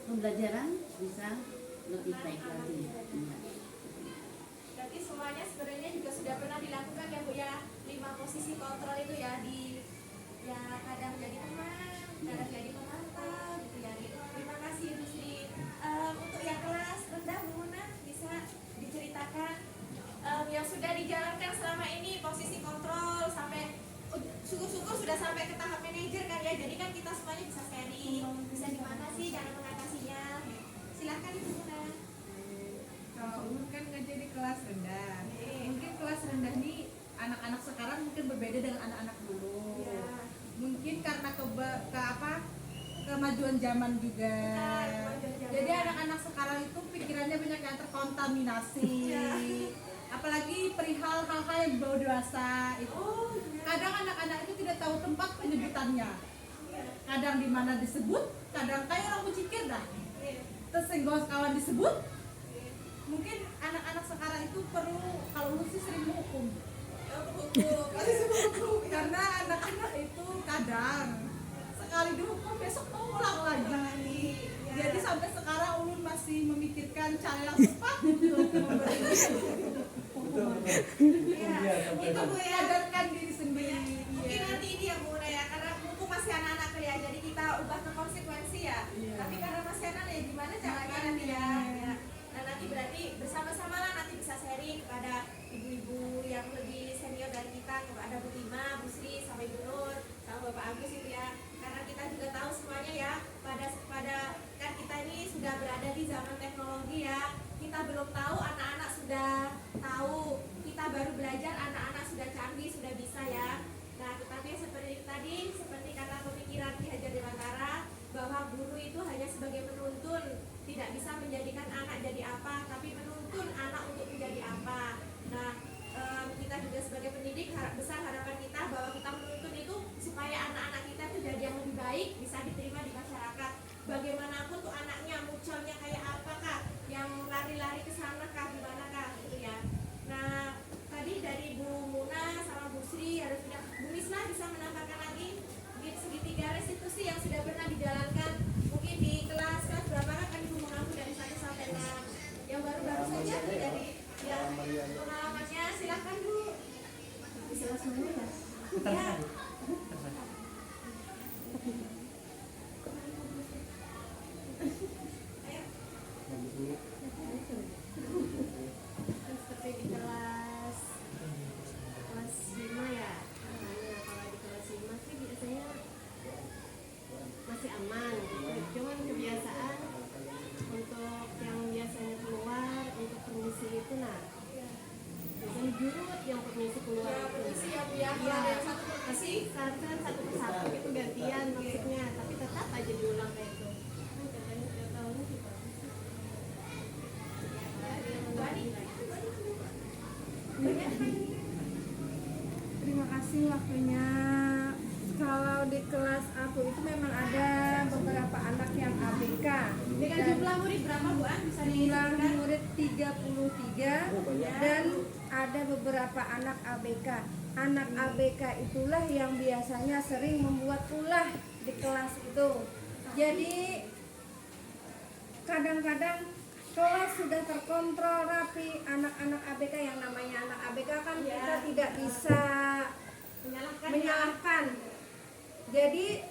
pembelajaran bisa lebih baik lagi. Berarti semuanya sebenarnya juga sudah pernah dilakukan ya Bu ya, 5 posisi kontrol itu ya, ya kadang jadi teman, kadang jadi pemantau gitu ya. Terima kasih Jadi kan kita semuanya bisa sharing, bisa gimana sih cara mengatasinya. Silahkan Ibu Muna. Kalau Umur kan ngajar di kelas rendah. Mungkin kelas rendah nih anak-anak sekarang mungkin berbeda dengan anak-anak dulu. Ya. Mungkin karena kemajuan zaman juga. Kemajuan zaman. Jadi anak-anak sekarang itu pikirannya banyak yang terkontaminasi. Ya. Apalagi perihal hal-hal yang berbau dewasa itu. Kadang anak-anak itu tidak tahu tempat penyebutannya. Kadang di mana disebut, kadang kayak orang berpikir dah. Terus senggol kawan disebut. Mungkin anak-anak sekarang itu perlu, kalau lu sih sering menghukum. Karena anak-anak itu kadang sekali dihukum besok mau ulang lagi. Jadi sampai sekarang Ulun masih memikirkan cara yang tepat untuk memberi Itu Bu ya. menyadarkan diri sendiri. Mungkin nanti ini ya Bu ya, karena buku masih anak-anak ya, jadi kita ubah ke konsekuensi ya. Tapi karena masih anak ya, gimana caranya nanti ya? Nah nanti berarti bersama-sama lah nanti bisa sharing kepada ibu-ibu yang lebih senior dari kita, kepada Bu Tima, Bu Sri, sama Ibu Nur, sama Bapak Agus itu ya. Karena kita juga tahu semuanya ya, pada kan kita ini sudah berada di zaman teknologi ya. Kita belum tahu, anak-anak sudah tahu. Kita baru belajar, anak-anak sudah canggih, sudah bisa ya. Nah, tetapi seperti tadi, seperti kata pemikiran Ki Hajar Dewantara, bahwa guru itu hanya sebagai penuntun, tidak bisa menjadikan anak jadi apa, tapi menuntun anak untuk menjadi apa. Nah, kita juga sebagai pendidik besar harapan kita bahwa kita menuntun itu supaya anak-anak kita itu jadi yang lebih baik, bisa diterima di masyarakat. Bagaimanapun tuh anaknya, muncalnya kayak apa kah, yang lari-lari ke sana kah, gimana kah, gitu ya. Nah, tadi dari Bu Muna sama Bu Sri harusnya Bu Misna bisa menambahkan lagi mungkin segitiga restitusi yang sudah pernah dijalankan mungkin di kelas berapa kan Ibu mengaku dari 1 sampai 6 yang baru-baru saja dari yang pengalamannya. Silakan Bu. Bisa langsung dulu ya. Ya. Seperti di kelas 5 ya. Makanya kalau di kelas 5 sih biasanya masih aman gitu. Cuman kebiasaan untuk yang biasanya keluar untuk permisi itu biasanya jurut yang permisi keluar Ya, itu. permisi ya Bu ya. Kalau ada yang satu permisi, Seharusnya satu persatu itu gantian maksudnya, tapi tetap aja diulang kayak itu. Katanya tiap tahun gitu. Terima kasih waktunya. Kalau di kelas aku itu memang ada beberapa anak yang ABK. dengan Dan jumlah murid berapa Bu An? Bisa jumlah disebutkan? murid 33 dan ada beberapa anak ABK. Anak ABK itulah yang biasanya sering membuat ulah di kelas itu. Jadi kadang-kadang kelas sudah terkontrol rapi, anak-anak ABK, yang namanya anak ABK kan kita tidak bisa menyalahkan. Jadi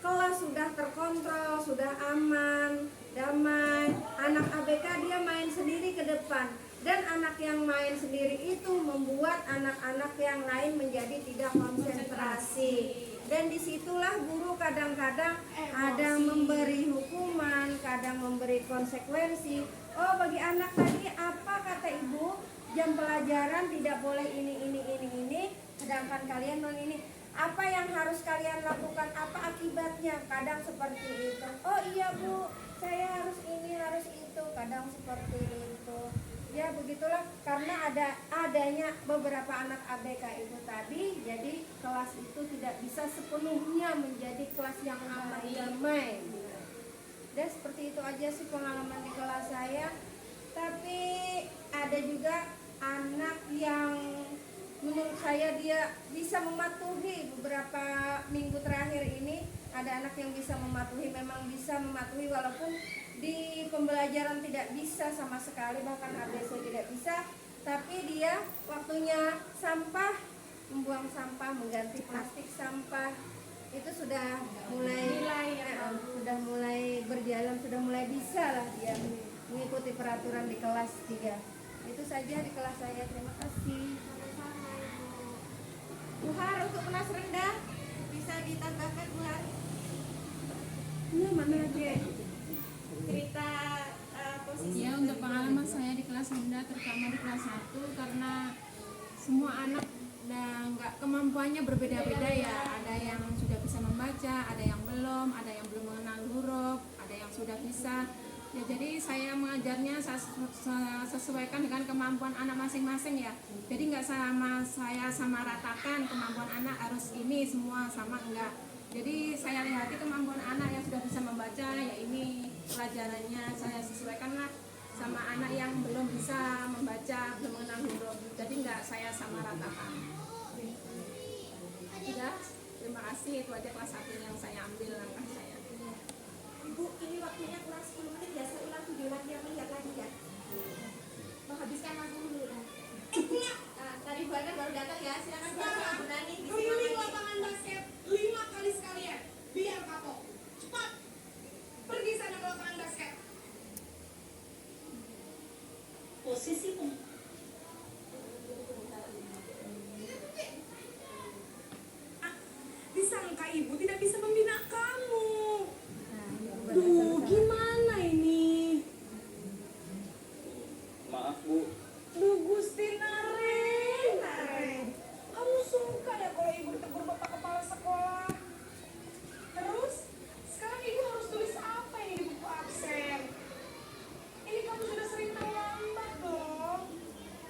kelas sudah terkontrol, sudah aman, damai. Anak ABK dia main sendiri ke depan, dan anak yang main sendiri itu membuat anak-anak yang lain menjadi tidak konsentrasi. Dan disitulah guru kadang-kadang ada memberi hukuman, kadang memberi konsekuensi. Oh, bagi anak tadi apa kata ibu, jam pelajaran tidak boleh ini, sedangkan kalian ini. Apa yang harus kalian lakukan, apa akibatnya? Kadang seperti itu. Oh iya Bu, saya harus ini, harus itu. Kadang seperti itu. Ya begitulah, karena adanya beberapa anak ABK itu tadi, jadi kelas itu tidak bisa sepenuhnya menjadi kelas yang aman damai. Dan seperti itu aja sih pengalaman di kelas saya. Tapi ada juga anak yang menurut saya dia bisa mematuhi. Beberapa minggu terakhir ini ada anak yang bisa mematuhi, memang bisa mematuhi walaupun di pembelajaran tidak bisa sama sekali, bahkan ABC tidak bisa, tapi dia waktunya sampah, membuang sampah, mengganti plastik sampah itu sudah mulai berjalan, sudah mulai bisa lah dia mengikuti peraturan di kelas 3. Itu saja di kelas saya. Terima kasih. Bu Har, untuk kelas rendah bisa ditambahkan Bu Har? mana aja? cerita posisi Ya, untuk pengalaman saya di kelas rendah, terutama di kelas 1, karena semua anak dan nggak kemampuannya berbeda-beda ya. Ada yang sudah bisa membaca, ada yang belum, ada yang belum mengenal huruf, ada yang sudah bisa. Ya, jadi saya mengajarnya sesuaikan dengan kemampuan anak masing-masing ya. Jadi nggak saya sama ratakan kemampuan anak harus ini semua sama, enggak. Jadi saya lihati kemampuan anak yang sudah bisa membaca, ya ini pelajarannya saya sesuaikanlah sama anak yang belum bisa membaca, belum mengenal huruf. Jadi nggak saya sama ratakan. Sudah, terima kasih. Itu aja kelas 1 yang saya ambil langkah saya. Ibu, ini waktunya kurang 10 menit ya, saya ulang video lagi yang melihat lagi ya. Menghabiskan waktu dulu ya. Tadi Bu Ana baru datang ya, silakan Sekarang, Bu Nani. keliling lapangan basket 5 kali sekalian, biar kapok. Cepat, pergi sana ke lapangan basket. Posisi Disangka ibu tidak bisa membina kamu. Duh, gimana ini? Maaf Bu, Duh, Gusti Naren. Kamu suka ya kalau ibu ditegur bapak kepala sekolah? Terus, sekarang ibu harus tulis apa ini di buku absen? Ini kamu sudah sering terlambat dong.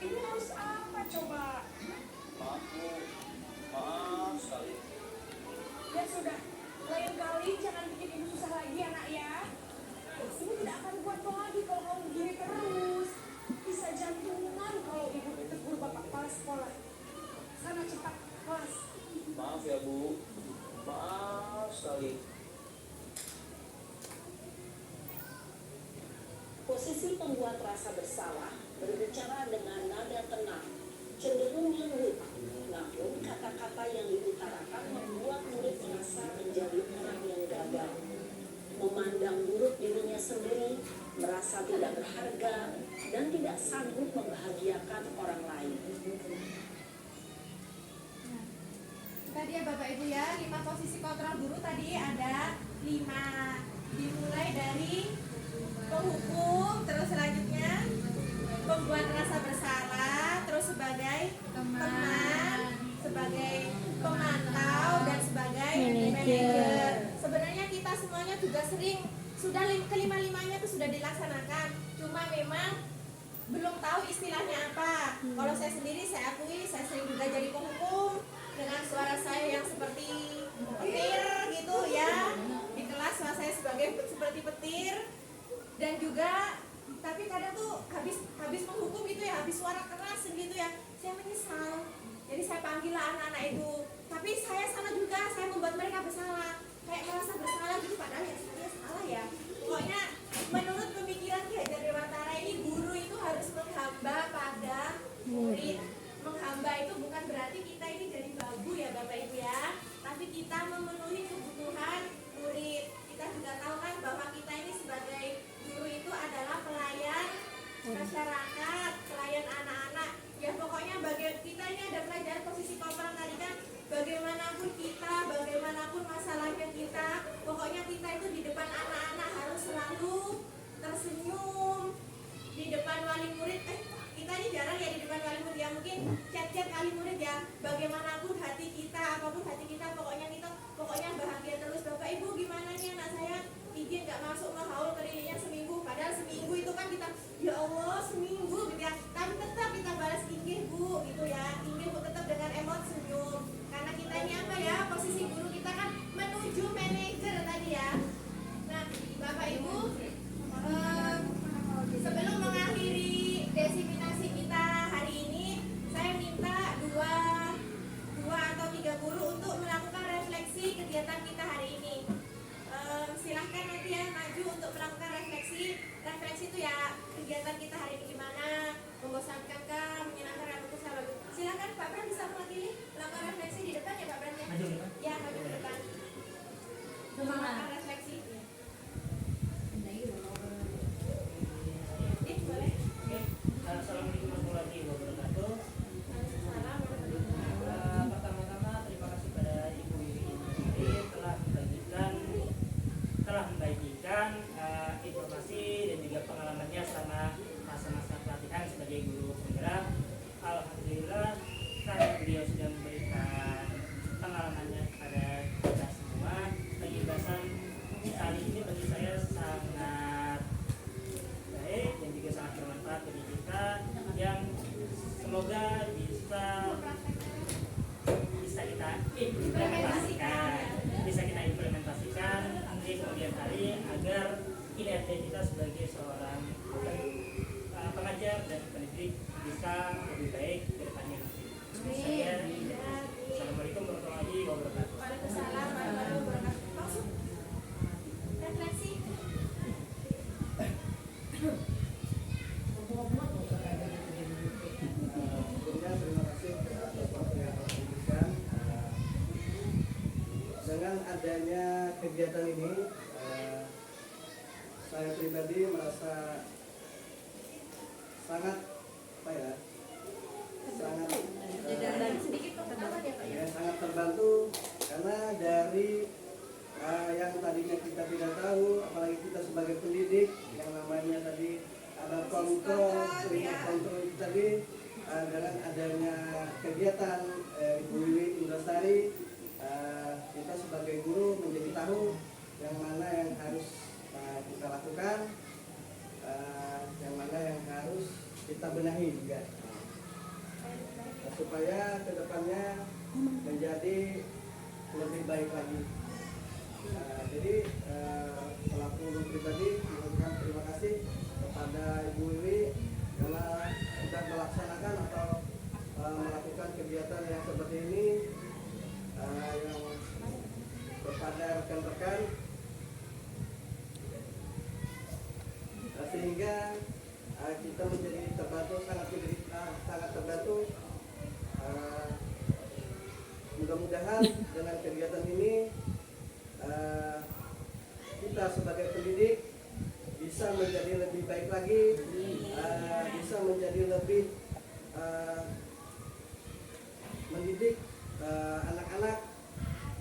Ibu harus apa coba? maaf Bu, maaf sekali. Ya sudah, lain kali jangan bikin ibu susah lagi ya nak ya. Ibu tidak akan kuat lagi kalau kamu begini terus. Bisa jantungan kalau ibu ditegur bapak kepala sekolah. Sana cepat kelas. Maaf ya Bu, maaf sekali. Posisi pembuat rasa bersalah berbicara dengan nada tenang, cenderung lembut, namun kata-kata yang diutarakan membuat murid merasa menjadi orang yang gagal, memandang buruk dirinya sendiri, merasa tidak berharga, dan tidak sanggup membahagiakan orang lain. Tadi ya Bapak Ibu ya, 5 posisi kontrol guru tadi ada 5. Dimulai dari penghukum, terus selanjutnya pembuat rasa bersalah, terus sebagai teman, sebagai pemantau, dan sebagai manajer. Sebenarnya kita semuanya juga sering sudah kelima-limanya itu sudah dilaksanakan, cuma memang belum tahu istilahnya apa. Kalau saya sendiri, saya akui saya sering juga jadi penghukum dengan suara saya yang seperti petir gitu ya. Di kelas suara saya seperti petir, dan juga tapi kadang tuh habis menghukum gitu ya, habis suara keras gitu ya, saya menyesal. Jadi saya panggillah anak-anak itu, tapi saya sama juga, saya membuat mereka bersalah, kayak merasa bersalah gitu, padahal ya saya salah ya. Pokoknya menurut pemikiran Ki Hajar Dewantara ini, guru itu harus menghamba pada murid. Menghamba itu bukan berarti kita ini jadi babu ya Bapak Ibu ya, tapi kita memenuhi kebutuhan murid. Kita juga tahu kan bahwa kita ini sebagai guru itu adalah pelayan masyarakat, pelayan anak-anak. Ya pokoknya kita ini ada pelajaran posisi koperan tadi kan, bagaimanapun kita, bagaimanapun masalahnya kita, pokoknya kita itu di depan anak-anak harus selalu tersenyum. Di depan wali murid, kita ini jarang ya di depan wali murid ya, mungkin chat-chat wali murid ya, bagaimanapun hati kita, apapun hati kita, pokoknya bahagia terus. Bapak Ibu gimana nih anak saya izin gak masuk ngehaul ke lilinya seminggu, padahal seminggu itu kan kita, ya Allah seminggu gitu ya, tapi tetap kita balas inggih Bu gitu ya, inggih Bu tetap dengan emot senyum, karena kita ini apa ya, posisi guru kita kan menuju manajer tadi ya. Nah Bapak Ibu, sebelum mengakhiri desiminasi kita hari ini, saya minta dua atau 3 guru untuk melakukan refleksi kegiatan kita hari kinerja kita sebagai seorang pengajar dan pendidik bisa lebih baik ke depannya nanti. Saya, Assalamualaikum warahmatullahi wabarakatuh. Waalaikumsalam warahmatullahi wabarakatuh. Langsung refleksi. Sebelumnya terima kasih atas waktu yang telah diberikan. Dengan adanya kegiatan ini, saya pribadi merasa sangat sangat terbantu karena dari yang tadinya kita tidak tahu, apalagi kita sebagai pendidik yang namanya tadi ada kontrol itu tadi, dengan adanya kegiatan Ibu Wiwi Indrasari, kita sebagai guru menjadi tahu yang mana yang harus kita lakukan, yang mana yang harus kita benahi juga, supaya kedepannya menjadi lebih baik lagi. Jadi selaku guru pribadi mengucapkan terima kasih kepada Ibu Wiwi karena sudah melaksanakan atau melakukan kegiatan yang seperti ini, yang kepada rekan-rekan, sehingga kita menjadi terbantu, sangat terbantu. Mudah-mudahan dengan kegiatan ini kita sebagai pendidik bisa menjadi lebih baik lagi, bisa menjadi lebih mendidik anak-anak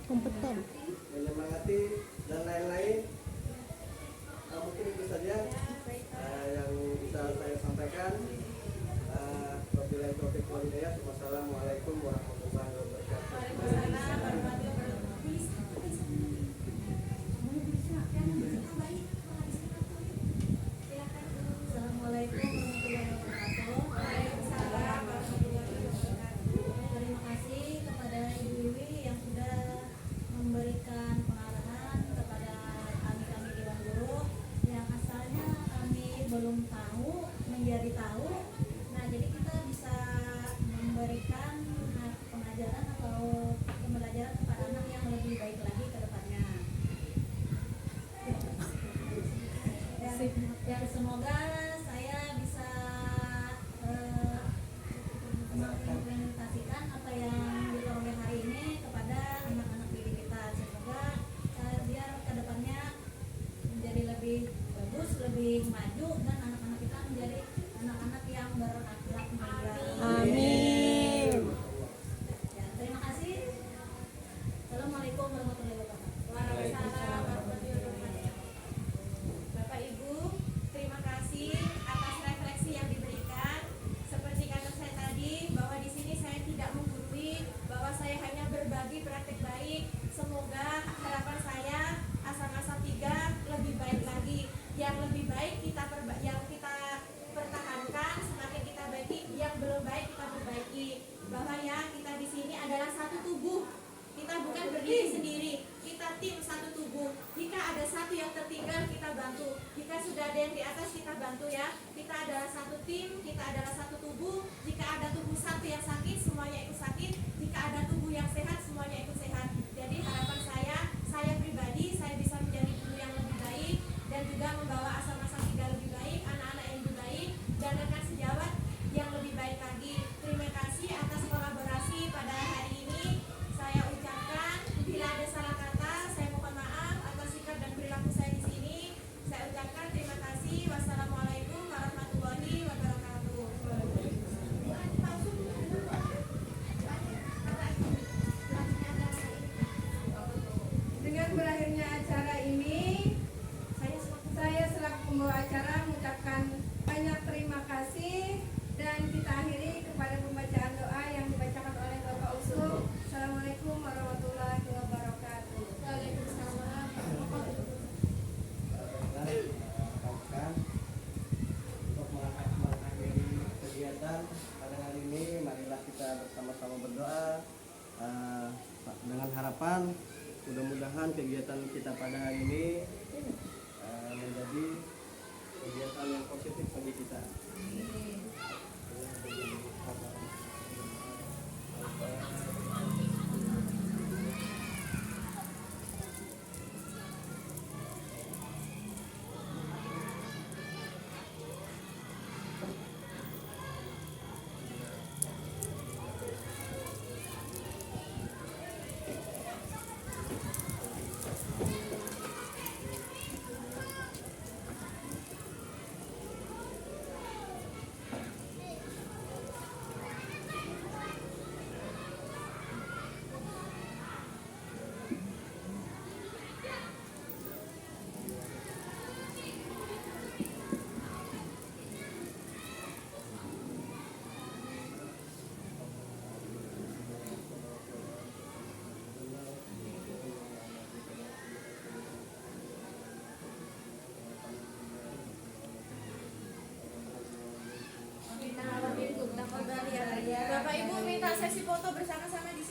kompeten, menyemangati dan lain-lain. Mungkin itu saja yang bisa saya sampaikan. Wabillahi taufiq wal hidayah. Wassalamualaikum warahmatullahi wabarakatuh. Assalamualaikum warahmatullahi wabarakatuh. Terima kasih kepada Ibu Wiwi yang sudah memberikan pengarahan kepada kami Dewan Guru yang asalnya kami belum tahu menjadi tahu. Nah, jadi kita bisa memberikan pengajaran atau pembelajaran kepada anak yang lebih baik lagi ke depannya. Dan semoga saya bisa mengimplementasikan apa yang diperoleh hari ini kepada anak-anak didik kita. Semoga biar ke depannya menjadi lebih bagus, lebih maju, dan anak-anak kita menjadi anak-anak yang berakhlak mulia. Amin. Ya, terima kasih. Assalamualaikum warahmatullahi wabarakatuh. Waalaikumsalam warahmatullahi wabarakatuh. Bapak Ibu, terima kasih atas refleksi yang diberikan. Seperti kata saya tadi, bahwa di sini saya tidak menggurui, bahwa saya hanya berbagi praktik baik. Semoga harapan saya Asam-Asam 3 lebih baik lagi. Yang lebih baik yang kita pertahankan, semakin kita baiki. Yang belum baik kita perbaiki. Bahwa ya kita di sini adalah satu tubuh. Kita bukan berdiri sendiri, kita tim satu tubuh. Jika ada satu yang tertinggal, kita bantu. Jika sudah ada yang di atas, kita bantu ya. Kita adalah satu tim, kita adalah satu tubuh. Jika ada tubuh satu yang sakit, semuanya ikut sakit. Jika ada tubuh yang sehat, semuanya ikut sehat. Jadi harapan saya pribadi, saya bisa menjadi guru yang lebih baik dan juga membawa Asam-Asam 3 lebih baik, anak-anak yang lebih baik, dan rekan sejawat yang lebih baik lagi. Terima kasih atas kolaborasi pada hari ini. Saya ucapkan, bila ada salah kata, saya mohon maaf atas sikap dan perilaku saya di sini. Saya ucapkan terima kasih. Wassalamualaikum warahmatullahi wabarakatuh. Dengan berakhirnya acara ini, saya selaku pembawa acara mengucapkan banyak terima kasih, dan kita akhiri kepada pembacaan doa yang dibacakan oleh Bapak Usul. Assalamualaikum warahmatullahi wabarakatuh. Waalaikumsalam. Rekan-rekan, untuk mengakhiri kegiatan pada hari ini, marilah kita bersama-sama berdoa dengan harapan mudah-mudahan kegiatan kita pada hari ini menjadi kegiatan yang positif bagi kita. Bapak Ibu minta sesi foto bersama-sama di